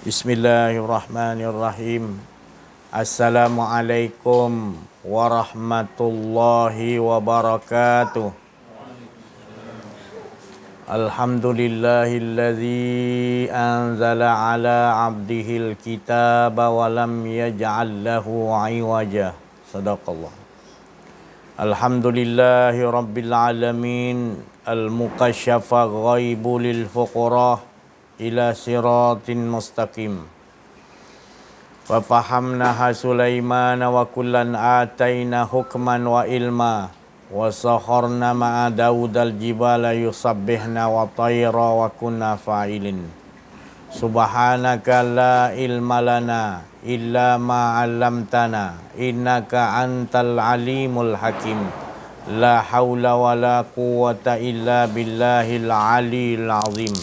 Bismillahirrahmanirrahim. Assalamualaikum warahmatullahi wabarakatuh. Alhamdulillahilladzi anzala ala abdihil kitaba wa lam yaj'al lahu 'iwaja. Sadaqallah. Alhamdulillahi rabbil alamin. Al-mukasyafa ghaibu lil fuqara ila siratin mustaqim. Wa fahamnaha Sulaiman wa kullan ataina hukman wa ilma wa sakharna ma'a Daudal jibala yusabbihna wa tayra wa kunna fa'ilin. Subhanaka la ilma lana illa ma 'allamtana innaka antal alimul hakim. La haula wa la quwwata illa billahil aliyil azim.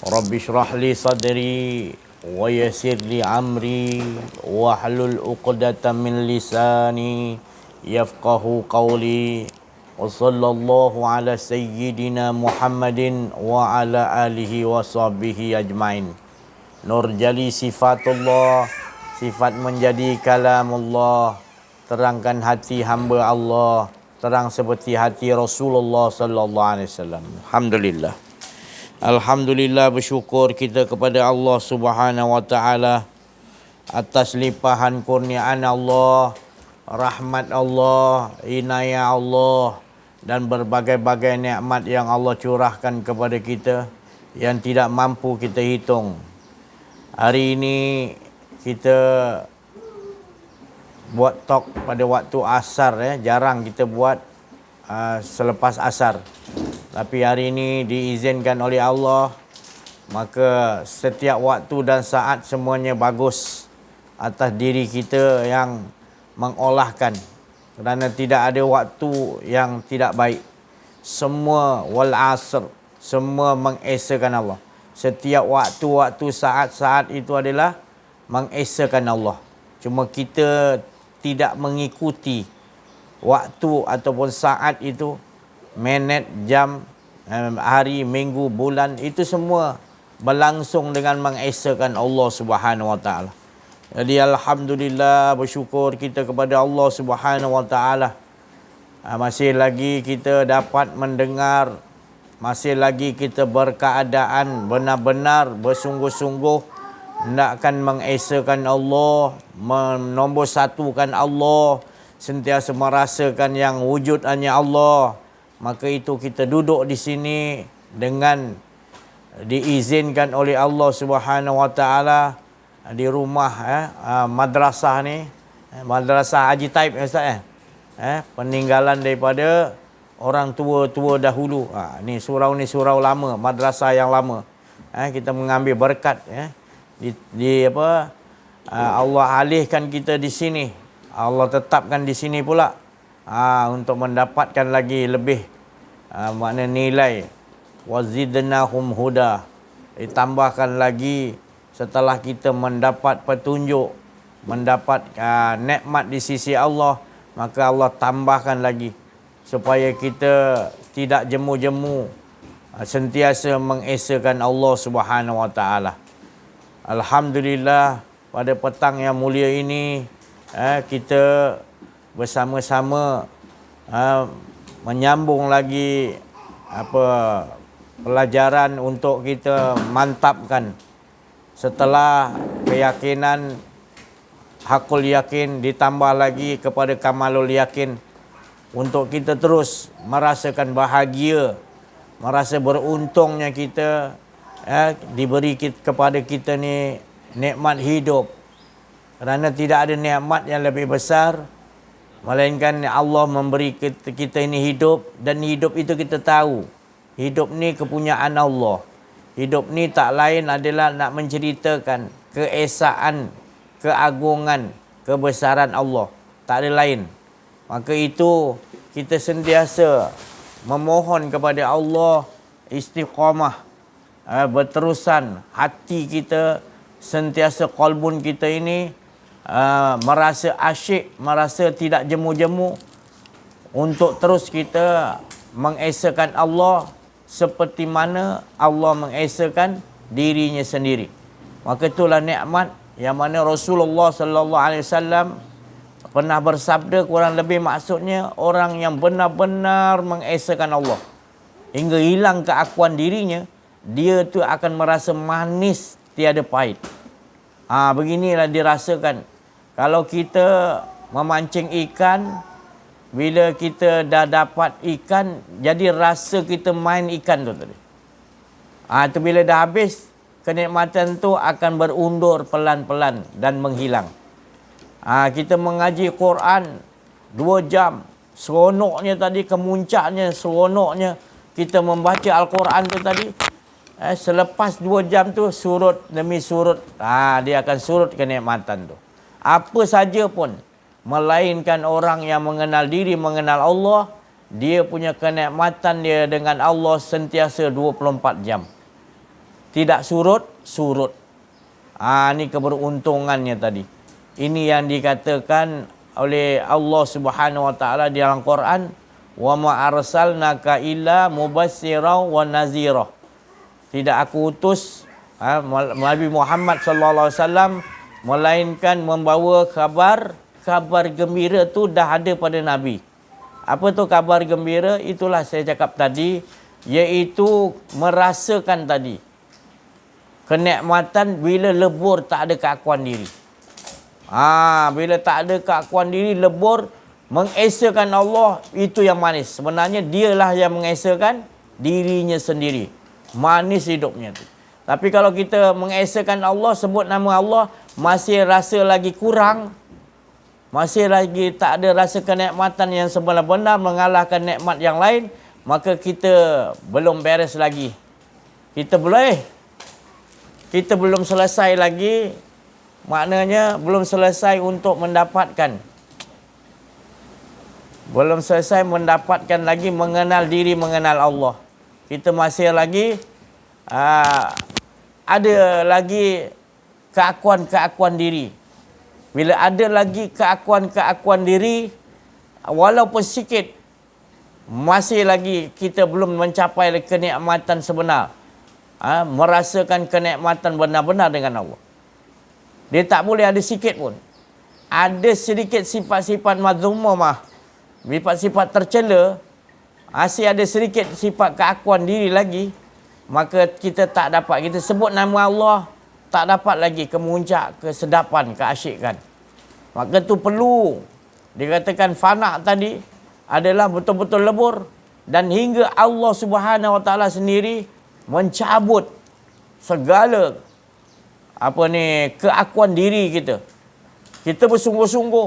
Rabbi shrah li sadri wa yassir li amri wa hlul 'uqdatam min lisani yafqahu qawli. Wa sallallahu ala sayyidina Muhammadin wa ala alihi wa sahbihi ajmain. Nur jali sifatullah, sifat menjadi kalamullah, terangkan hati hamba Allah, terang seperti hati Rasulullah sallallahu alaihi wasallam. Alhamdulillah. Alhamdulillah, bersyukur kita kepada Allah Subhanahu wa taala atas limpahan kurniaan Allah, rahmat Allah, inayah Allah dan berbagai-bagai nikmat yang Allah curahkan kepada kita yang tidak mampu kita hitung. Hari ini kita buat talk pada waktu asar, jarang kita buat selepas asar. Tapi hari ini diizinkan oleh Allah, maka setiap waktu dan saat semuanya bagus atas diri kita yang mengolahkan. Kerana tidak ada waktu yang tidak baik. Semua wal asr, semua mengesakan Allah. Setiap waktu-waktu, saat-saat itu adalah mengesakan Allah. Cuma kita tidak mengikuti waktu ataupun saat itu, minit, jam, hari, minggu, bulan, itu semua berlangsung dengan mengesakan Allah Subhanahu wa taala. Jadi alhamdulillah, bersyukur kita kepada Allah Subhanahu wa taala. Masih lagi kita dapat mendengar, masih lagi kita berkeadaan benar-benar bersungguh-sungguh hendakkan mengesakan Allah, menombor satukan Allah, sentiasa merasakan yang wujud hanya Allah. Maka itu kita duduk di sini dengan diizinkan oleh Allah Subhanahu wa taala di rumah madrasah ni, madrasah Haji Taib Ustaz peninggalan daripada orang tua-tua dahulu. Ni surau lama, madrasah yang lama. Kita mengambil berkat Allah alihkan kita di sini. Allah tetapkan di sini pula untuk mendapatkan lagi lebih makna nilai. Wazidnahum huda, ditambahkan lagi setelah kita mendapat petunjuk, mendapat nikmat di sisi Allah, maka Allah tambahkan lagi supaya kita tidak jemu-jemu, sentiasa mengesakan Allah Subhanahu wa taala. Alhamdulillah, pada petang yang mulia ini kita bersama-sama menyambung lagi pelajaran untuk kita mantapkan setelah keyakinan, hakul yakin ditambah lagi kepada kamalul yakin, untuk kita terus merasakan bahagia, merasa beruntungnya kita diberi kepada kita ni nikmat hidup. Kerana tidak ada nikmat yang lebih besar melainkan Allah memberi kita ini hidup, dan hidup itu kita tahu, hidup ni kepunyaan Allah. Hidup ni tak lain adalah nak menceritakan keesaan, keagungan, kebesaran Allah. Tak ada lain. Maka itu kita sentiasa memohon kepada Allah istiqamah, berterusan hati kita, sentiasa qalbun kita ini merasa asyik, merasa tidak jemu-jemu untuk terus kita mengesakan Allah seperti mana Allah mengesakan dirinya sendiri. Maka itulah nikmat yang mana Rasulullah sallallahu alaihi wasallam pernah bersabda, kurang lebih maksudnya orang yang benar-benar mengesakan Allah hingga hilang keakuan dirinya, dia tu akan merasa manis tiada pahit. Beginilah dirasakan. Kalau kita memancing ikan, bila kita dah dapat ikan, jadi rasa kita main ikan tu tadi. Tu bila dah habis, kenikmatan tu akan berundur pelan-pelan dan menghilang. Kita mengaji Quran 2 jam, seronoknya tadi, kemuncaknya seronoknya kita membaca Al-Quran tu tadi. Selepas 2 jam tu, surut demi surut, dia akan surut kenikmatan tu. Apa saja pun, melainkan orang yang mengenal diri, mengenal Allah, dia punya kenikmatan dia dengan Allah sentiasa 24 jam. Tidak surut. Ini keberuntungannya tadi. Ini yang dikatakan oleh Allah Subhanahu Wa Taala di dalam Quran, wa ma arsalnaka illa mubassirau wa nazira. Tidak aku utus Nabi Muhammad sallallahu alaihi wasallam melainkan membawa kabar gembira tu dah ada pada Nabi. Apa tu kabar gembira? Itulah saya cakap tadi, iaitu merasakan tadi kenikmatan bila lebur tak ada keakuan diri. Bila tak ada keakuan diri, lebur, mengesakan Allah, itu yang manis. Sebenarnya dialah yang mengesakan dirinya sendiri. Manis hidupnya tu. Tapi kalau kita mengesakan Allah, sebut nama Allah, masih rasa lagi kurang, masih lagi tak ada rasa kenikmatan yang sebenar-benar mengalahkan nikmat yang lain, maka kita belum beres lagi. Kita belum selesai lagi, maknanya belum selesai untuk mendapatkan. Belum selesai mendapatkan lagi mengenal diri, mengenal Allah. Kita masih lagi ada lagi keakuan-keakuan diri. Bila ada lagi keakuan-keakuan diri, walaupun sikit, masih lagi kita belum mencapai kenikmatan sebenar. Merasakan kenikmatan benar-benar dengan Allah. Dia tak boleh ada sikit pun. Ada sedikit sifat-sifat mazmumah, sifat-sifat tercela, masih ada sedikit sifat keakuan diri lagi, maka kita tak dapat. Kita sebut nama Allah, tak dapat lagi kemuncak, kesedapan, keasyikan. Maka tu perlu dikatakan fana tadi adalah betul-betul lebur, dan hingga Allah Subhanahu Wa Taala sendiri mencabut segala keakuan diri kita. Kita bersungguh-sungguh,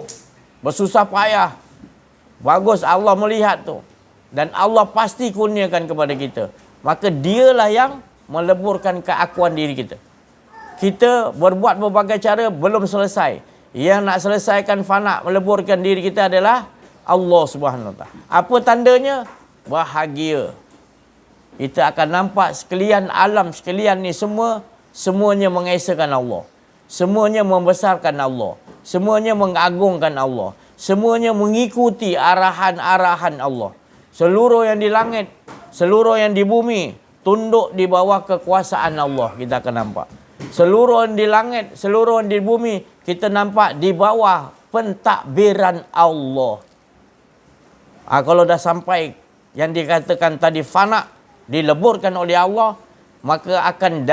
bersusah payah, bagus Allah melihat tu, dan Allah pasti kurniakan kepada kita. Maka dialah yang meleburkan keakuan diri kita. Kita berbuat berbagai cara, belum selesai. Yang nak selesaikan fana, meleburkan diri kita adalah Allah Subhanahu Wa Taala. Apa tandanya? Bahagia. Kita akan nampak sekalian alam sekalian ni semuanya mengesakan Allah. Semuanya membesarkan Allah. Semuanya mengagungkan Allah. Semuanya mengikuti arahan-arahan Allah. Seluruh yang di langit, seluruh yang di bumi, tunduk di bawah kekuasaan Allah. Kita akan nampak. Seluruh yang di langit, seluruh yang di bumi, kita nampak di bawah pentadbiran Allah. Kalau dah sampai yang dikatakan tadi fana, dileburkan oleh Allah, maka akan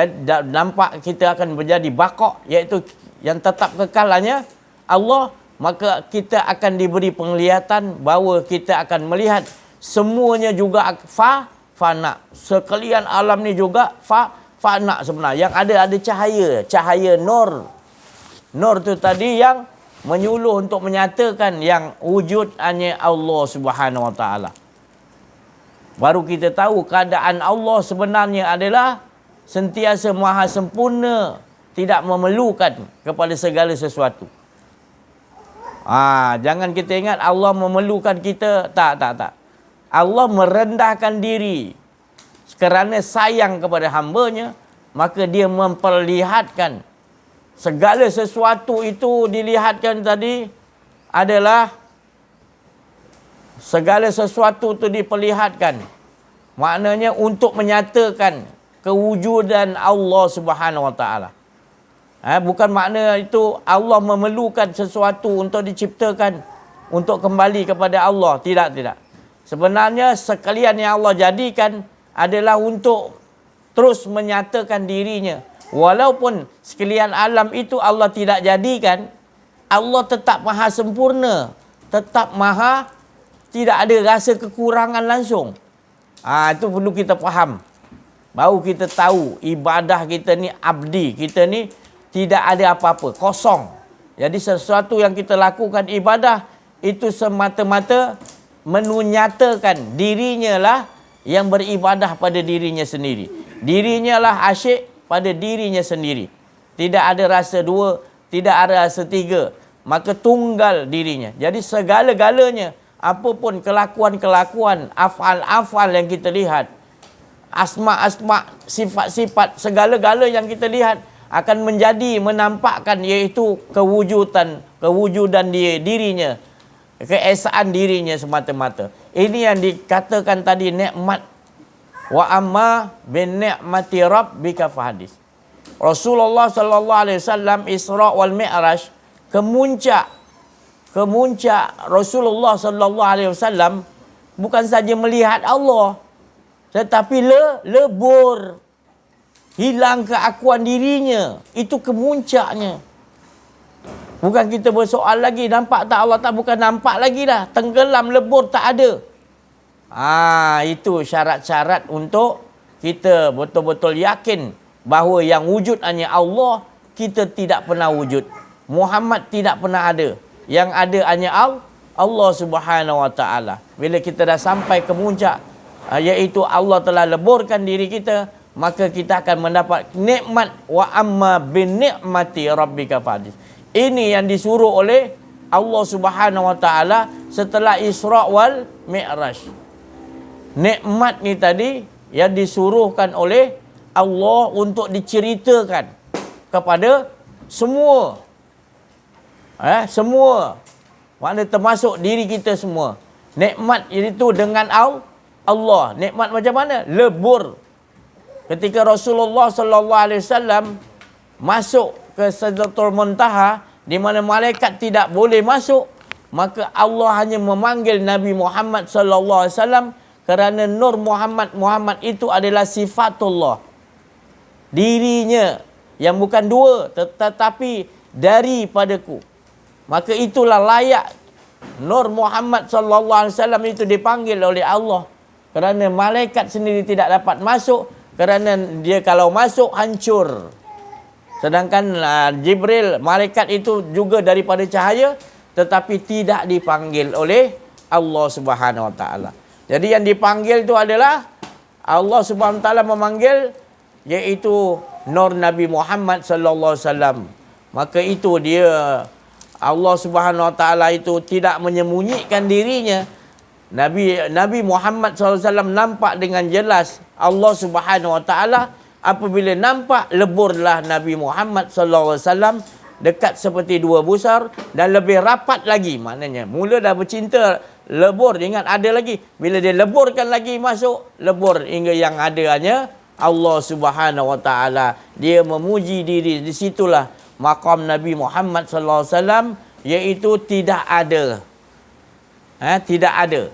nampak kita akan menjadi baqa', iaitu yang tetap kekalannya Allah. Maka kita akan diberi penglihatan bahawa kita akan melihat semuanya juga fana. Sekalian alam ni juga fana sebenarnya. Yang ada cahaya nur. Nur tu tadi yang menyuluh untuk menyatakan yang wujud hanya Allah Subhanahu Wa Taala. Baru kita tahu keadaan Allah sebenarnya adalah sentiasa maha sempurna, tidak memerlukan kepada segala sesuatu. Jangan kita ingat Allah memerlukan kita. Tak. Allah merendahkan diri kerana sayang kepada hamba-Nya, maka dia memperlihatkan segala sesuatu itu. Dilihatkan tadi adalah segala sesuatu itu diperlihatkan. Maknanya untuk menyatakan kewujudan Allah Subhanahu Wa Taala. Bukan makna itu Allah memerlukan sesuatu untuk diciptakan, untuk kembali kepada Allah. Tidak, tidak. Sebenarnya sekalian yang Allah jadikan adalah untuk terus menyatakan dirinya. Walaupun sekalian alam itu Allah tidak jadikan, Allah tetap maha sempurna. Tetap maha, tidak ada rasa kekurangan langsung. Itu perlu kita faham. Baru kita tahu ibadah kita ni abdi. Kita ni tidak ada apa-apa, kosong. Jadi sesuatu yang kita lakukan ibadah itu semata-mata menyatakan dirinya lah yang beribadah pada dirinya sendiri. Dirinya lah asyik pada dirinya sendiri. Tidak ada rasa dua, tidak ada rasa tiga. Maka tunggal dirinya. Jadi segala-galanya, apapun kelakuan-kelakuan, afal-afal yang kita lihat, asma-asma, sifat-sifat, segala-gala yang kita lihat akan menjadi menampakkan iaitu kewujudan dia, dirinya, keesaan dirinya semata-mata. Ini yang dikatakan tadi nikmat. Wa amma bin ni'mati rabbika fahadis. Rasulullah sallallahu alaihi wasallam Isra wal Mi'raj, kemuncak Rasulullah sallallahu alaihi wasallam bukan saja melihat Allah, tetapi lebur, hilang keakuan dirinya. Itu kemuncaknya. Bukan kita bersoal lagi, nampak tak Allah tak, bukan nampak lagi dah. Tenggelam, lebur, tak ada. Itu syarat-syarat untuk kita betul-betul yakin bahawa yang wujud hanya Allah. Kita tidak pernah wujud. Muhammad tidak pernah ada. Yang ada hanya Allah Subhanahu Wa Taala. Bila kita dah sampai ke puncak, iaitu Allah telah leburkan diri kita, maka kita akan mendapat nikmat. Wa amma bin ni'mati rabbika fahadis. Ini yang disuruh oleh Allah Subhanahu Wa Taala setelah Isra wal Mi'raj. Nikmat ni tadi yang disuruhkan oleh Allah untuk diceritakan kepada semua. Semua. Maknanya termasuk diri kita semua. Nikmat itu dengan Allah. Nikmat macam mana? Lebur. Ketika Rasulullah sallallahu alaihi wasallam masuk ke Sidratul Muntaha, di mana malaikat tidak boleh masuk, maka Allah hanya memanggil Nabi Muhammad sallallahu alaihi wasallam kerana nur Muhammad itu adalah sifatullah. Dirinya yang bukan dua, tetapi daripadaku. Maka itulah layak nur Muhammad sallallahu alaihi wasallam itu dipanggil oleh Allah. Kerana malaikat sendiri tidak dapat masuk, kerana dia kalau masuk hancur. Sedangkan Jibril, malaikat itu juga daripada cahaya, tetapi tidak dipanggil oleh Allah Subhanahu Wa Taala. Jadi yang dipanggil itu adalah Allah Subhanahu Wa Taala memanggil, iaitu nur Nabi Muhammad sallallahu alaihi wasallam. Maka itu dia, Allah Subhanahu Wa Taala itu tidak menyembunyikan dirinya. Nabi Muhammad SAW nampak dengan jelas Allah Subhanahu Wa Taala. Apabila nampak, leburlah Nabi Muhammad SAW dekat seperti dua busar dan lebih rapat lagi. Maknanya mula dah bercinta, lebur, ingat ada lagi. Bila dia leburkan lagi masuk, lebur hingga yang ada hanya Allah Subhanahu Wa Taala. Dia memuji diri. Di situlah maqam Nabi Muhammad SAW, iaitu tidak ada. Tidak ada.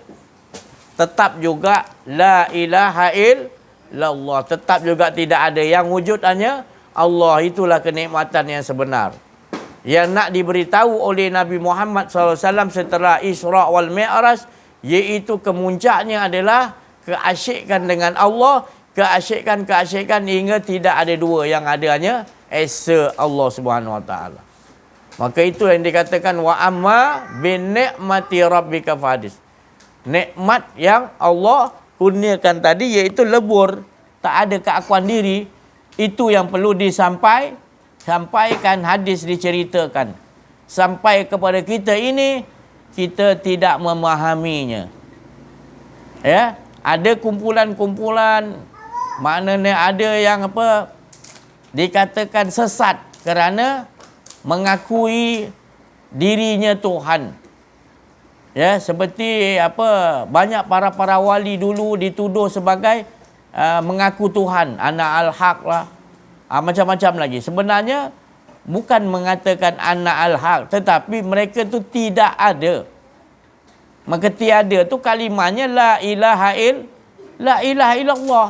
Tetap juga la ilaha illallah. Tetap juga tidak ada. Yang wujud hanya Allah. Itulah kenikmatan yang sebenar. Yang nak diberitahu oleh Nabi Muhammad SAW setelah Isra wal Mi'raj, iaitu kemuncaknya adalah keasyikan dengan Allah. Keasyikan hingga tidak ada dua. Yang ada hanya Esa Allah Subhanahu Wa Taala. Maka itu yang dikatakan wa amma bin ni'mati rabbika fahadis. Nikmat yang Allah kurniakan tadi, iaitu lebur, tak ada keakuan diri. Itu yang perlu sampaikan, hadis diceritakan. Sampai kepada kita ini, kita tidak memahaminya. Ya, ada kumpulan-kumpulan, maknanya ada yang dikatakan sesat kerana mengakui dirinya Tuhan. Ya, seperti banyak para wali dulu dituduh sebagai mengaku Tuhan, ana al-haq lah, macam-macam lagi. Sebenarnya bukan mengatakan anna al-haq, tetapi mereka tu tidak ada. Maka tiada tu kalimahnya la ilaha illallah.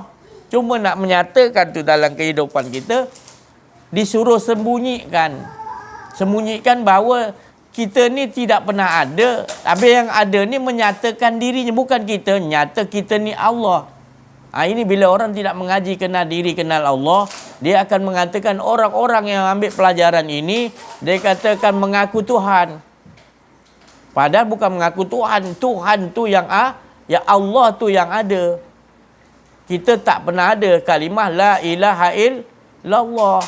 Cuma nak menyatakan tu dalam kehidupan kita, disuruh sembunyikan bahawa kita ni tidak pernah ada. Habis yang ada ni menyatakan dirinya, bukan kita. Nyata kita ni Allah. Ini bila orang tidak mengaji kenal diri, kenal Allah, dia akan mengatakan orang-orang yang ambil pelajaran ini, dia katakan mengaku Tuhan. Padahal bukan mengaku Tuhan. Tuhan tu yang ya Allah tu yang ada. Kita tak pernah ada kalimah la ilaha illallah.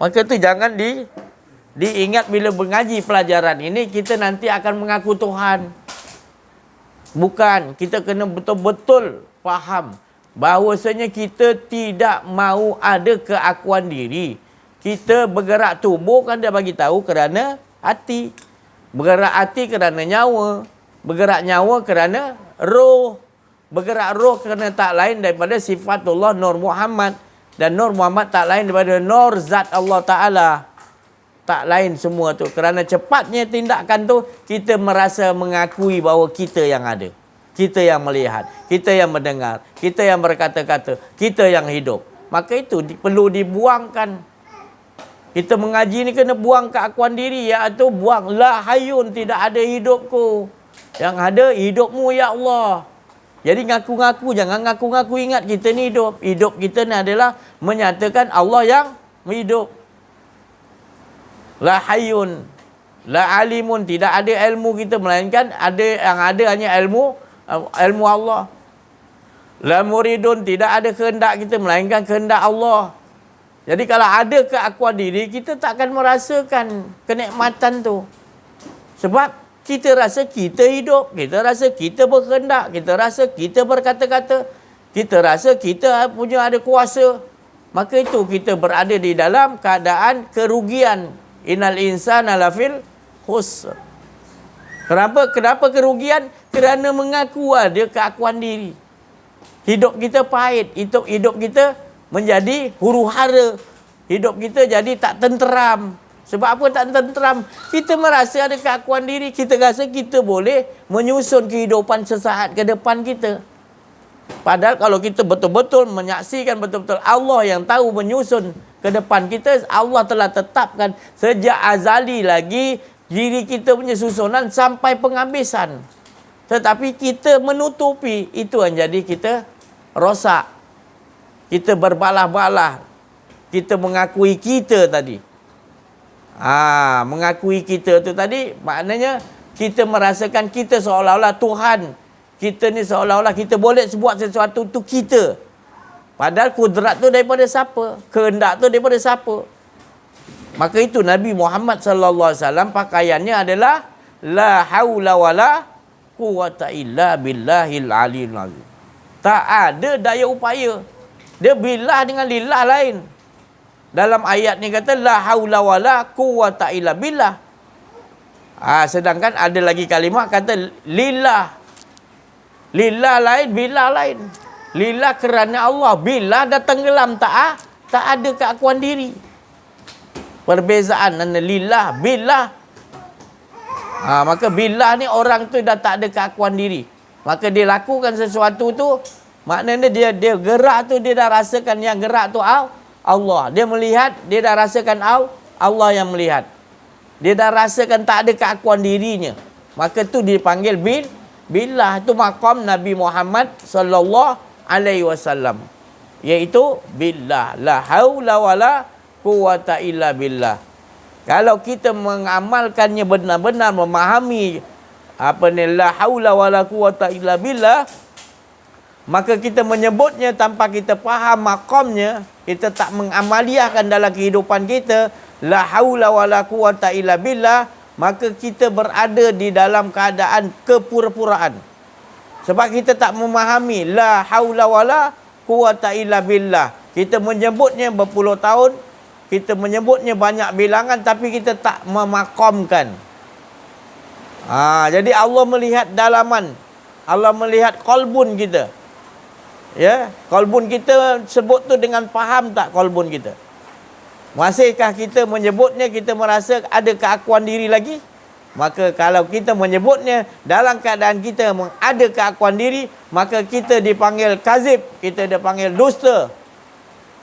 Maka tu jangan diingat bila mengaji pelajaran ini, kita nanti akan mengaku Tuhan. Bukan, kita kena betul-betul faham bahawasanya kita tidak mahu ada keakuan diri. Kita bergerak tubuh kan dia bagi tahu kerana hati. Bergerak hati kerana nyawa. Bergerak nyawa kerana roh. Bergerak roh kerana tak lain daripada sifatullah Nur Muhammad. Dan Nur Muhammad tak lain daripada Nur Zat Allah Ta'ala. Tak lain semua tu. Kerana cepatnya tindakan tu, kita merasa mengakui bahawa kita yang ada. Kita yang melihat. Kita yang mendengar. Kita yang berkata-kata. Kita yang hidup. Maka itu perlu dibuangkan. Kita mengaji ni kena buang keakuan diri. Iaitu buang. La hayun, tidak ada hidupku. Yang ada hidupmu ya Allah. Jadi ngaku-ngaku, jangan ngaku-ngaku ingat kita ni hidup. Hidup kita ni adalah menyatakan Allah yang hidup. La hayun, la alimun, tidak ada ilmu kita melainkan yang ada hanya ilmu Allah. La muridun, tidak ada kehendak kita melainkan kehendak Allah. Jadi kalau ada keakuan diri, kita tak akan merasakan kenikmatan tu. Sebab kita rasa kita hidup, kita rasa kita berkehendak, kita rasa kita berkata-kata, kita rasa kita punya ada kuasa. Maka itu kita berada di dalam keadaan kerugian. Innal insana lafil khusr. Kenapa kerugian? Kerana mengaku ada keakuan diri. Hidup kita pahit, hidup kita menjadi huru-hara. Hidup kita jadi tak tenteram. Sebab apa tak tenteram? Kita merasa ada keakuan diri, kita rasa kita boleh menyusun kehidupan sesaat ke depan kita. Padahal kalau kita betul-betul menyaksikan betul-betul Allah yang tahu menyusun ke depan kita, Allah telah tetapkan sejak azali lagi diri kita punya susunan sampai penghabisan. Tetapi kita menutupi, itu yang jadi kita rosak. Kita berbalah-balah. Kita mengakui kita tadi. Mengakui kita tu tadi maknanya kita merasakan kita seolah-olah Tuhan. Kita ni seolah-olah kita boleh buat sesuatu tu kita. Padahal kudrat tu daripada siapa? Kehendak tu daripada siapa? Maka itu Nabi Muhammad sallallahu alaihi wasallam pakaiannya adalah la haula wala quwata illa billahil aliyil azim. Tak ada daya upaya. Dia billah dengan lillah lain. Dalam ayat ni kata la haula wala quwata illa billah. Sedangkan ada lagi kalimah kata lillah. Lillah lain, billah lain. Lillah kerana Allah. Billah dah tenggelam, tak ada keakuan diri. Perbezaan antara lillah, billah. Maka billah ni orang tu dah tak ada keakuan diri. Maka dia lakukan sesuatu tu, maknanya dia gerak tu, dia dah rasakan yang gerak tu Allah. Dia melihat, dia dah rasakan Allah yang melihat. Dia dah rasakan tak ada keakuan dirinya. Maka tu dipanggil billah. Itu maqam Nabi Muhammad sallallahu alaihi wasallam. Iaitu billah. La haula wala quwata illa billah. Kalau kita mengamalkannya benar-benar memahami la haula wala quwata illa billah, maka kita menyebutnya tanpa kita faham maqamnya, kita tak mengamaliahkan dalam kehidupan kita la haula wala quwata illa billah, maka kita berada di dalam keadaan kepura-puraan. Sebab kita tak memahami la haula wala quwata illa billah. Kita menyebutnya berpuluh tahun, kita menyebutnya banyak bilangan, tapi kita tak memakamkan. Jadi Allah melihat dalaman. Allah melihat qalbun kita. Ya, qalbun kita sebut tu dengan faham tak qalbun kita? Masihkah kita menyebutnya kita merasa ada keakuan diri lagi? Maka kalau kita menyebutnya dalam keadaan kita ada keakuan diri, maka kita dipanggil kazib, kita dipanggil dusta.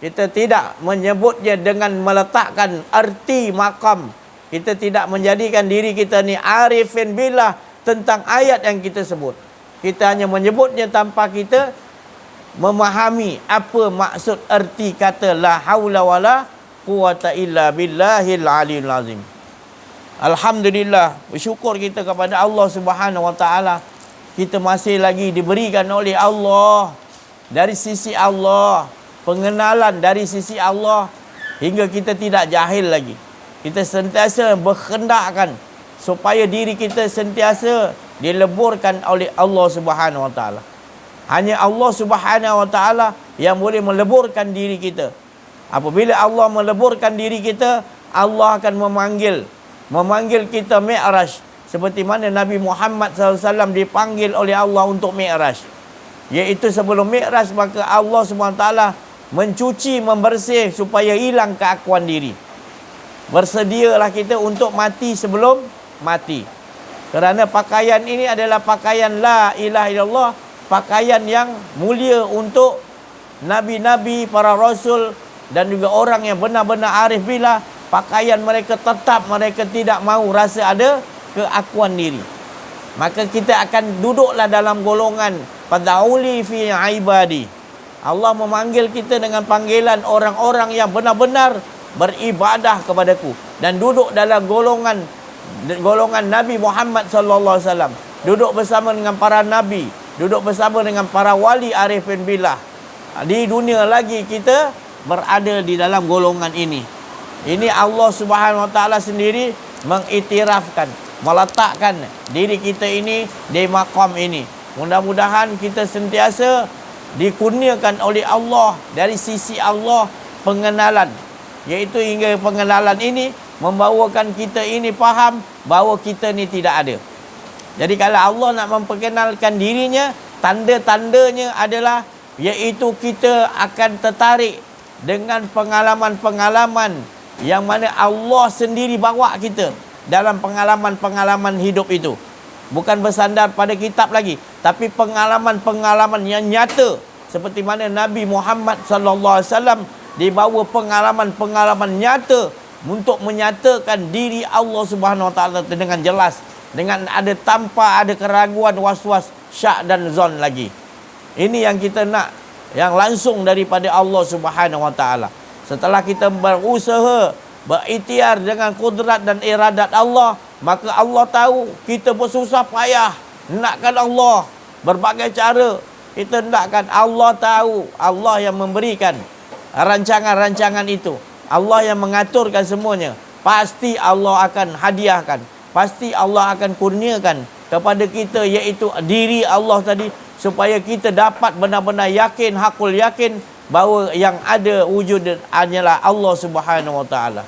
Kita tidak menyebutnya dengan meletakkan arti makam. Kita tidak menjadikan diri kita ni arifin billah tentang ayat yang kita sebut. Kita hanya menyebutnya tanpa kita memahami apa maksud arti kata la haula wala quwata illa billahil aliyil azim. Alhamdulillah, bersyukur kita kepada Allah Subhanahu wa taala. Kita masih lagi diberikan oleh Allah dari sisi Allah, pengenalan dari sisi Allah, hingga kita tidak jahil lagi. Kita sentiasa berhendakkan supaya diri kita sentiasa dileburkan oleh Allah Subhanahu wa taala. Hanya Allah Subhanahu wa taala yang boleh meleburkan diri kita. Apabila Allah meleburkan diri kita, Allah akan memanggil kita Mi'raj, seperti mana Nabi Muhammad SAW dipanggil oleh Allah untuk Mi'raj. Iaitu sebelum Mi'raj, maka Allah SWT mencuci, membersih supaya hilang keakuan diri. Bersedialah kita untuk mati sebelum mati. Kerana pakaian ini adalah pakaian la ilaha illallah, pakaian yang mulia untuk nabi-nabi, para rasul dan juga orang yang benar-benar arif billah. Pakaian mereka tetap, mereka tidak mahu rasa ada keakuan diri. Maka kita akan duduklah dalam golongan fad'uli fi ibadi. Allah memanggil kita dengan panggilan orang-orang yang benar-benar beribadah kepadaku, dan duduk dalam golongan Nabi Muhammad sallallahu alaihi wasallam, duduk bersama dengan para nabi, duduk bersama dengan para wali arifin billah. Di dunia lagi kita berada di dalam golongan ini. Ini Allah Subhanahu wa taala sendiri mengiktirafkan, meletakkan diri kita ini di maqam ini. Mudah-mudahan kita sentiasa dikurniakan oleh Allah dari sisi Allah pengenalan, iaitu hingga pengenalan ini membawakan kita ini faham bahawa kita ni tidak ada. Jadi kalau Allah nak memperkenalkan dirinya, tanda-tandanya adalah iaitu kita akan tertarik dengan pengalaman-pengalaman yang mana Allah sendiri bawa kita dalam pengalaman-pengalaman hidup itu. Bukan bersandar pada kitab lagi, tapi pengalaman-pengalaman yang nyata, seperti mana Nabi Muhammad sallallahu alaihi wasallam dibawa pengalaman-pengalaman nyata untuk menyatakan diri Allah Subhanahu wa taala dengan jelas, dengan ada tanpa ada keraguan, was-was, syak dan zon lagi. Ini yang kita nak, yang langsung daripada Allah Subhanahu wa taala. Setelah kita berusaha, berikhtiar dengan kudrat dan iradat Allah, maka Allah tahu kita bersusah payah nakkan Allah berbagai cara. Kita nakkan Allah tahu, Allah yang memberikan rancangan-rancangan itu, Allah yang mengaturkan semuanya. Pasti Allah akan hadiahkan, pasti Allah akan kurniakan kepada kita, iaitu diri Allah tadi, supaya kita dapat benar-benar yakin, hakul yakin bahawa yang ada wujud hanyalah Allah Subhanahu wa taala.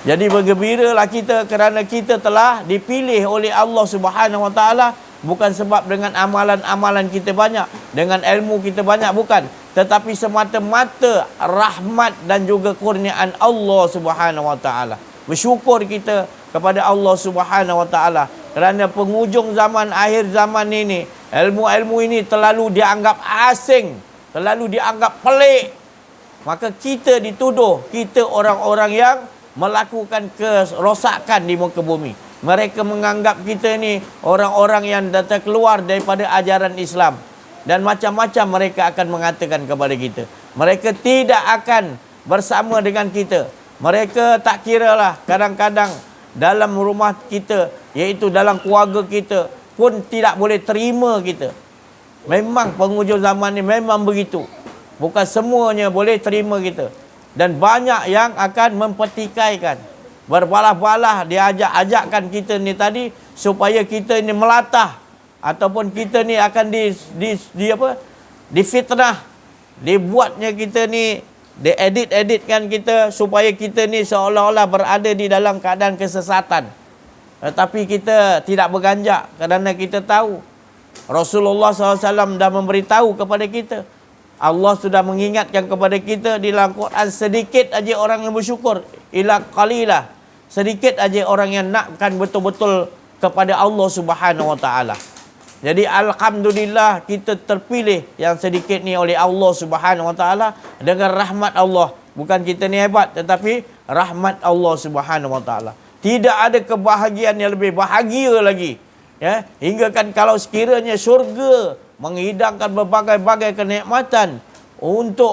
Jadi bergembiralah kita kerana kita telah dipilih oleh Allah Subhanahu wa taala, bukan sebab dengan amalan-amalan kita banyak, dengan ilmu kita banyak, bukan, tetapi semata-mata rahmat dan juga kurniaan Allah Subhanahu wa taala. Bersyukur kita kepada Allah Subhanahu wa taala kerana penghujung zaman, akhir zaman ini, ilmu-ilmu ini terlalu dianggap asing, terlalu dianggap pelik. Maka kita dituduh, kita orang-orang yang melakukan kerosakan di muka bumi. Mereka menganggap kita ni orang-orang yang datang keluar daripada ajaran Islam. Dan macam-macam mereka akan mengatakan kepada kita. Mereka tidak akan bersama dengan kita. Mereka tak kiralah, kadang-kadang dalam rumah kita, iaitu dalam keluarga kita pun tidak boleh terima kita. Memang penghujung zaman ni memang begitu. Bukan semuanya boleh terima kita. Dan banyak yang akan mempertikaikan, berbalah-balah, diajak-ajakkan kita ni tadi supaya kita ni melatah, ataupun kita ni akan difitnah, dibuatnya kita ni, diedit-editkan kita supaya kita ni seolah-olah berada di dalam keadaan kesesatan. Tetapi kita tidak berganjak kerana kita tahu Rasulullah SAW dah memberitahu kepada kita Allah sudah mengingatkan kepada kita di dalam Quran, sedikit aja orang yang bersyukur. Ila qalilah. Sedikit aja orang yang nakkan betul-betul kepada Allah Subhanahu Wa Taala. Jadi alhamdulillah kita terpilih yang sedikit ni oleh Allah Subhanahu Wa Taala dengan rahmat Allah. Bukan kita ni hebat, tetapi rahmat Allah Subhanahu Wa Taala. Tidak ada kebahagiaan yang lebih bahagia lagi. Ya, hingga kan kalau sekiranya syurga menghidangkan berbagai-bagai kenikmatan untuk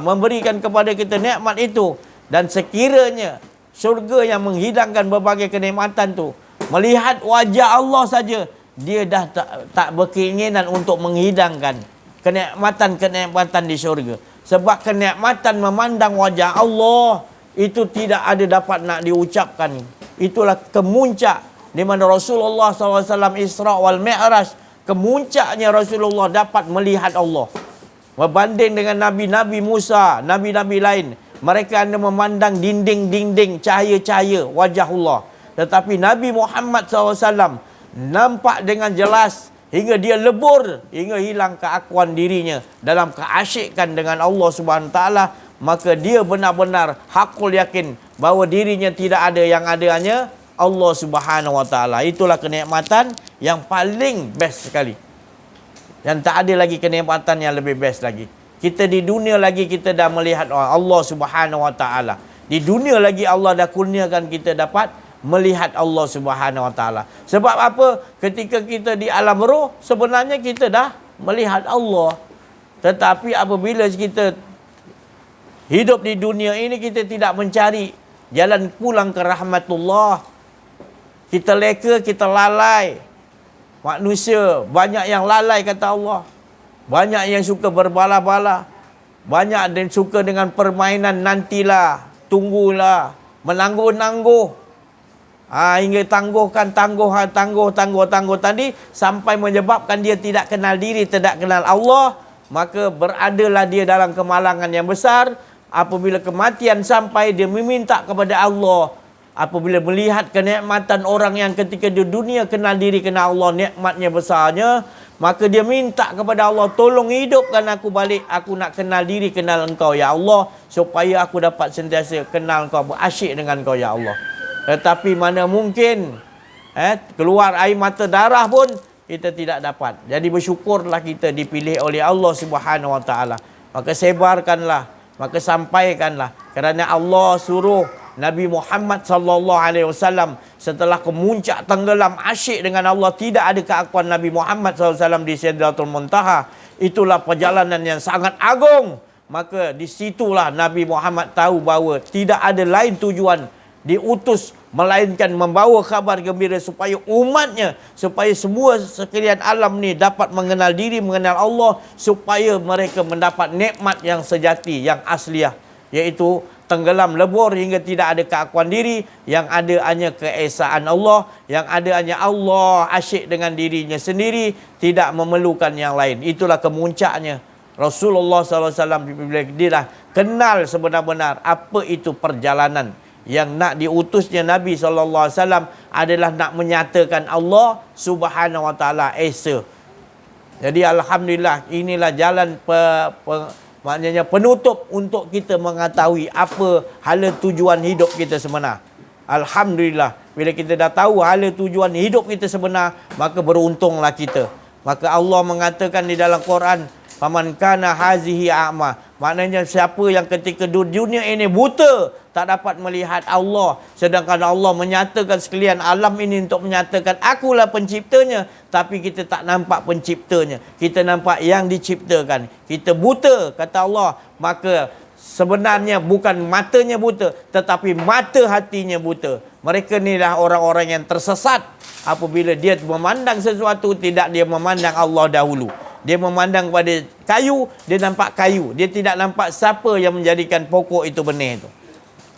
memberikan kepada kita nikmat itu, dan sekiranya syurga yang menghidangkan berbagai kenikmatan tu, melihat wajah Allah saja, dia dah tak berkeinginan untuk menghidangkan kenikmatan-kenikmatan di syurga. Sebab kenikmatan memandang wajah Allah itu tidak ada dapat nak diucapkan. Itulah kemuncak di mana Rasulullah SAW Isra wal Mi'raj, kemuncaknya Rasulullah dapat melihat Allah. Berbanding dengan Nabi-Nabi Musa, Nabi-Nabi lain, mereka hanya memandang dinding-dinding cahaya-cahaya wajah Allah. Tetapi Nabi Muhammad SAW nampak dengan jelas hingga dia lebur, hingga hilang keakuan dirinya dalam keasyikan dengan Allah Subhanahu Wa Taala. Maka dia benar-benar hakul yakin bahawa dirinya tidak ada, yang ada hanya Allah Subhanahu Wa Taala. Itulah kenikmatan yang paling best sekali. Dan tak ada lagi kenikmatan yang lebih best lagi. Kita di dunia lagi kita dah melihat Allah Subhanahu Wa Taala. Di dunia lagi Allah dah kurniakan kita dapat melihat Allah Subhanahu Wa Taala. Sebab apa? Ketika kita di alam roh, sebenarnya kita dah melihat Allah. Tetapi apabila kita hidup di dunia ini, kita tidak mencari jalan pulang ke rahmatullah. Kita leka, kita lalai. Manusia banyak yang lalai, kata Allah. Banyak yang suka berbala-bala. Banyak yang suka dengan permainan nantilah, tunggulah, menangguh-nangguh. Hingga tangguh tadi sampai menyebabkan dia tidak kenal diri, tidak kenal Allah. Maka beradalah dia dalam kemalangan yang besar. Apabila kematian sampai, dia meminta kepada Allah. Apabila melihat kenikmatan orang yang ketika di dunia kenal diri, kenal Allah, nikmatnya besarnya, maka dia minta kepada Allah, tolong hidupkan aku balik. Aku nak kenal diri, kenal Engkau ya Allah, supaya aku dapat sentiasa kenal Engkau, berasyik dengan Engkau ya Allah. Tetapi mana mungkin keluar air mata darah pun kita tidak dapat. Jadi bersyukurlah kita dipilih oleh Allah Subhanahu Wa Taala. Maka sebarkanlah, maka sampaikanlah, kerana Allah suruh Nabi Muhammad SAW setelah kemuncak tenggelam asyik dengan Allah, tidak ada keakuan Nabi Muhammad SAW di Sidratul Muntaha. Itulah perjalanan yang sangat agung. Maka disitulah Nabi Muhammad tahu bahawa tidak ada lain tujuan diutus melainkan membawa kabar gembira supaya umatnya, supaya semua sekalian alam ni dapat mengenal diri, mengenal Allah, supaya mereka mendapat nikmat yang sejati, yang asliah, iaitu tenggelam lebur hingga tidak ada keakuan diri, yang ada hanya keesaan Allah, yang ada hanya Allah, asyik dengan dirinya sendiri, tidak memerlukan yang lain. Itulah kemuncaknya Rasulullah SAW bila dia dah kenal sebenar-benar apa itu perjalanan yang nak diutusnya Nabi SAW adalah nak menyatakan Allah Subhanahu Wa Taala Esa. Jadi alhamdulillah, inilah jalan maknanya penutup untuk kita mengetahui apa hala tujuan hidup kita sebenar. Alhamdulillah, bila kita dah tahu hala tujuan hidup kita sebenar, maka beruntunglah kita. Maka Allah mengatakan di dalam Quran, faman kana hazihi a'ma. Maknanya siapa yang ketika dunia ini buta, tak dapat melihat Allah, sedangkan Allah menyatakan sekalian alam ini untuk menyatakan akulah penciptanya, tapi kita tak nampak penciptanya, kita nampak yang diciptakan. Kita buta, kata Allah, maka sebenarnya bukan matanya buta, tetapi mata hatinya buta. Mereka inilah orang-orang yang tersesat apabila dia memandang sesuatu, tidak dia memandang Allah dahulu. Dia memandang pada kayu, dia nampak kayu. Dia tidak nampak siapa yang menjadikan pokok itu benih itu.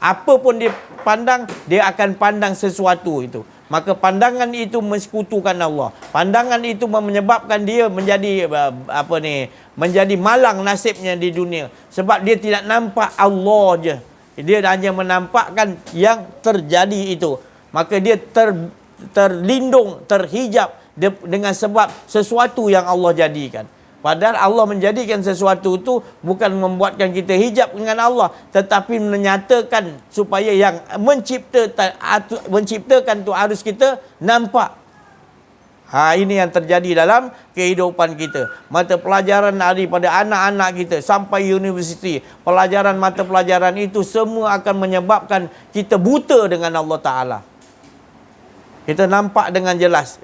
Apa pun dia pandang, dia akan pandang sesuatu itu. Maka pandangan itu mensekutukan Allah. Pandangan itu menyebabkan dia menjadi menjadi malang nasibnya di dunia. Sebab dia tidak nampak Allah je. Dia hanya menampakkan yang terjadi itu. Maka dia terlindung, terhijab dengan sebab sesuatu yang Allah jadikan. Padahal Allah menjadikan sesuatu itu bukan membuatkan kita hijab dengan Allah, tetapi menyatakan supaya yang menciptakan tu arus kita nampak. Ini yang terjadi dalam kehidupan kita. Mata pelajaran daripada anak-anak kita sampai universiti, pelajaran mata pelajaran itu semua akan menyebabkan kita buta dengan Allah Ta'ala. Kita nampak dengan jelas.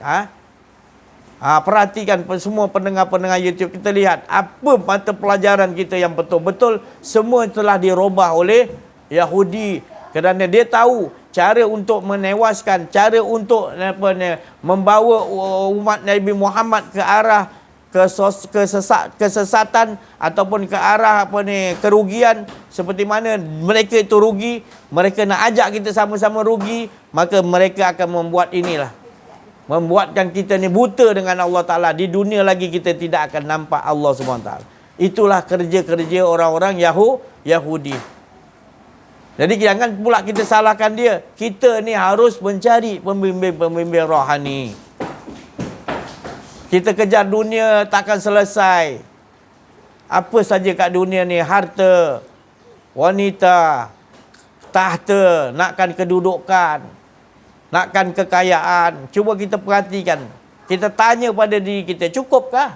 Perhatikan semua pendengar-pendengar YouTube, kita lihat apa mata pelajaran kita yang betul-betul semua telah dirubah oleh Yahudi, kerana dia tahu cara untuk menewaskan, cara untuk membawa umat Nabi Muhammad ke arah kesesatan ataupun ke arah kerugian. Seperti mana mereka itu rugi, mereka nak ajak kita sama-sama rugi, maka mereka akan membuat inilah, membuatkan kita ni buta dengan Allah Ta'ala. Di dunia lagi kita tidak akan nampak Allah SWT. Itulah kerja-kerja orang-orang Yahudi. Jadi jangan pula kita salahkan dia. Kita ni harus mencari pembimbing-pembimbing rohani. Kita kejar dunia takkan selesai. Apa saja kat dunia ni, harta, wanita, tahta, nakkan kedudukan, nakkan kekayaan. Cuba kita perhatikan. Kita tanya pada diri kita, cukupkah?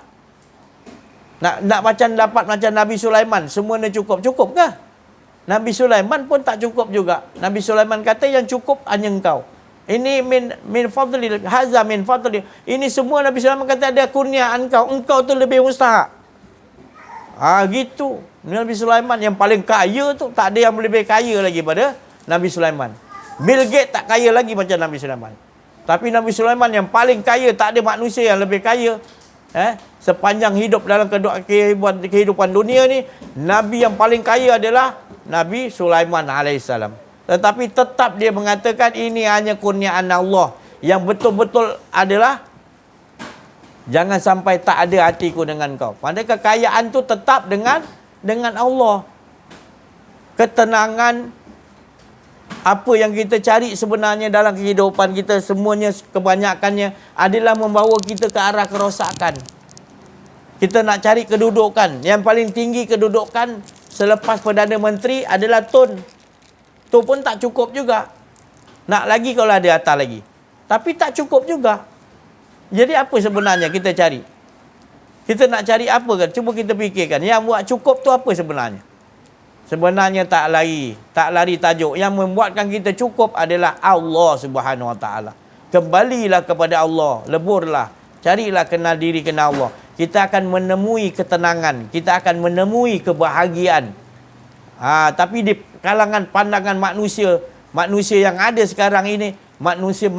Nak dapat macam Nabi Sulaiman, semua ni cukup. Cukupkah? Nabi Sulaiman pun tak cukup juga. Nabi Sulaiman kata yang cukup hanya engkau. Ini min fadli, haza min fadli. Ini semua Nabi Sulaiman kata ada kurniaan engkau. Engkau tu lebih mustahak. Gitu. Nabi Sulaiman yang paling kaya tu, tak ada yang lebih kaya lagi pada Nabi Sulaiman. Bill Gates tak kaya lagi macam Nabi Sulaiman. Tapi Nabi Sulaiman yang paling kaya, tak ada manusia yang lebih kaya. Sepanjang hidup dalam kehidupan dunia ni, Nabi yang paling kaya adalah Nabi Sulaiman alaihissalam. Tetapi tetap dia mengatakan ini hanya kurniaan Allah. Yang betul-betul adalah jangan sampai tak ada hatiku dengan kau. Padahal kekayaan tu tetap dengan Allah. Ketenangan, apa yang kita cari sebenarnya dalam kehidupan kita, semuanya kebanyakannya adalah membawa kita ke arah kerosakan. Kita nak cari kedudukan. Yang paling tinggi kedudukan selepas Perdana Menteri adalah Tun. Tu pun tak cukup juga. Nak lagi kalau ada atas lagi. Tapi tak cukup juga. Jadi apa sebenarnya kita cari? Kita nak cari apa kan? Cuba kita fikirkan. Yang buat cukup tu apa sebenarnya? Sebenarnya tak lari tajuk. Yang membuatkan kita cukup adalah Allah Subhanahu Wa Taala. Kembalilah kepada Allah. Leburlah. Carilah kenal diri, kenal Allah. Kita akan menemui ketenangan. Kita akan menemui kebahagiaan. Tapi di kalangan pandangan manusia yang ada sekarang ini, manusia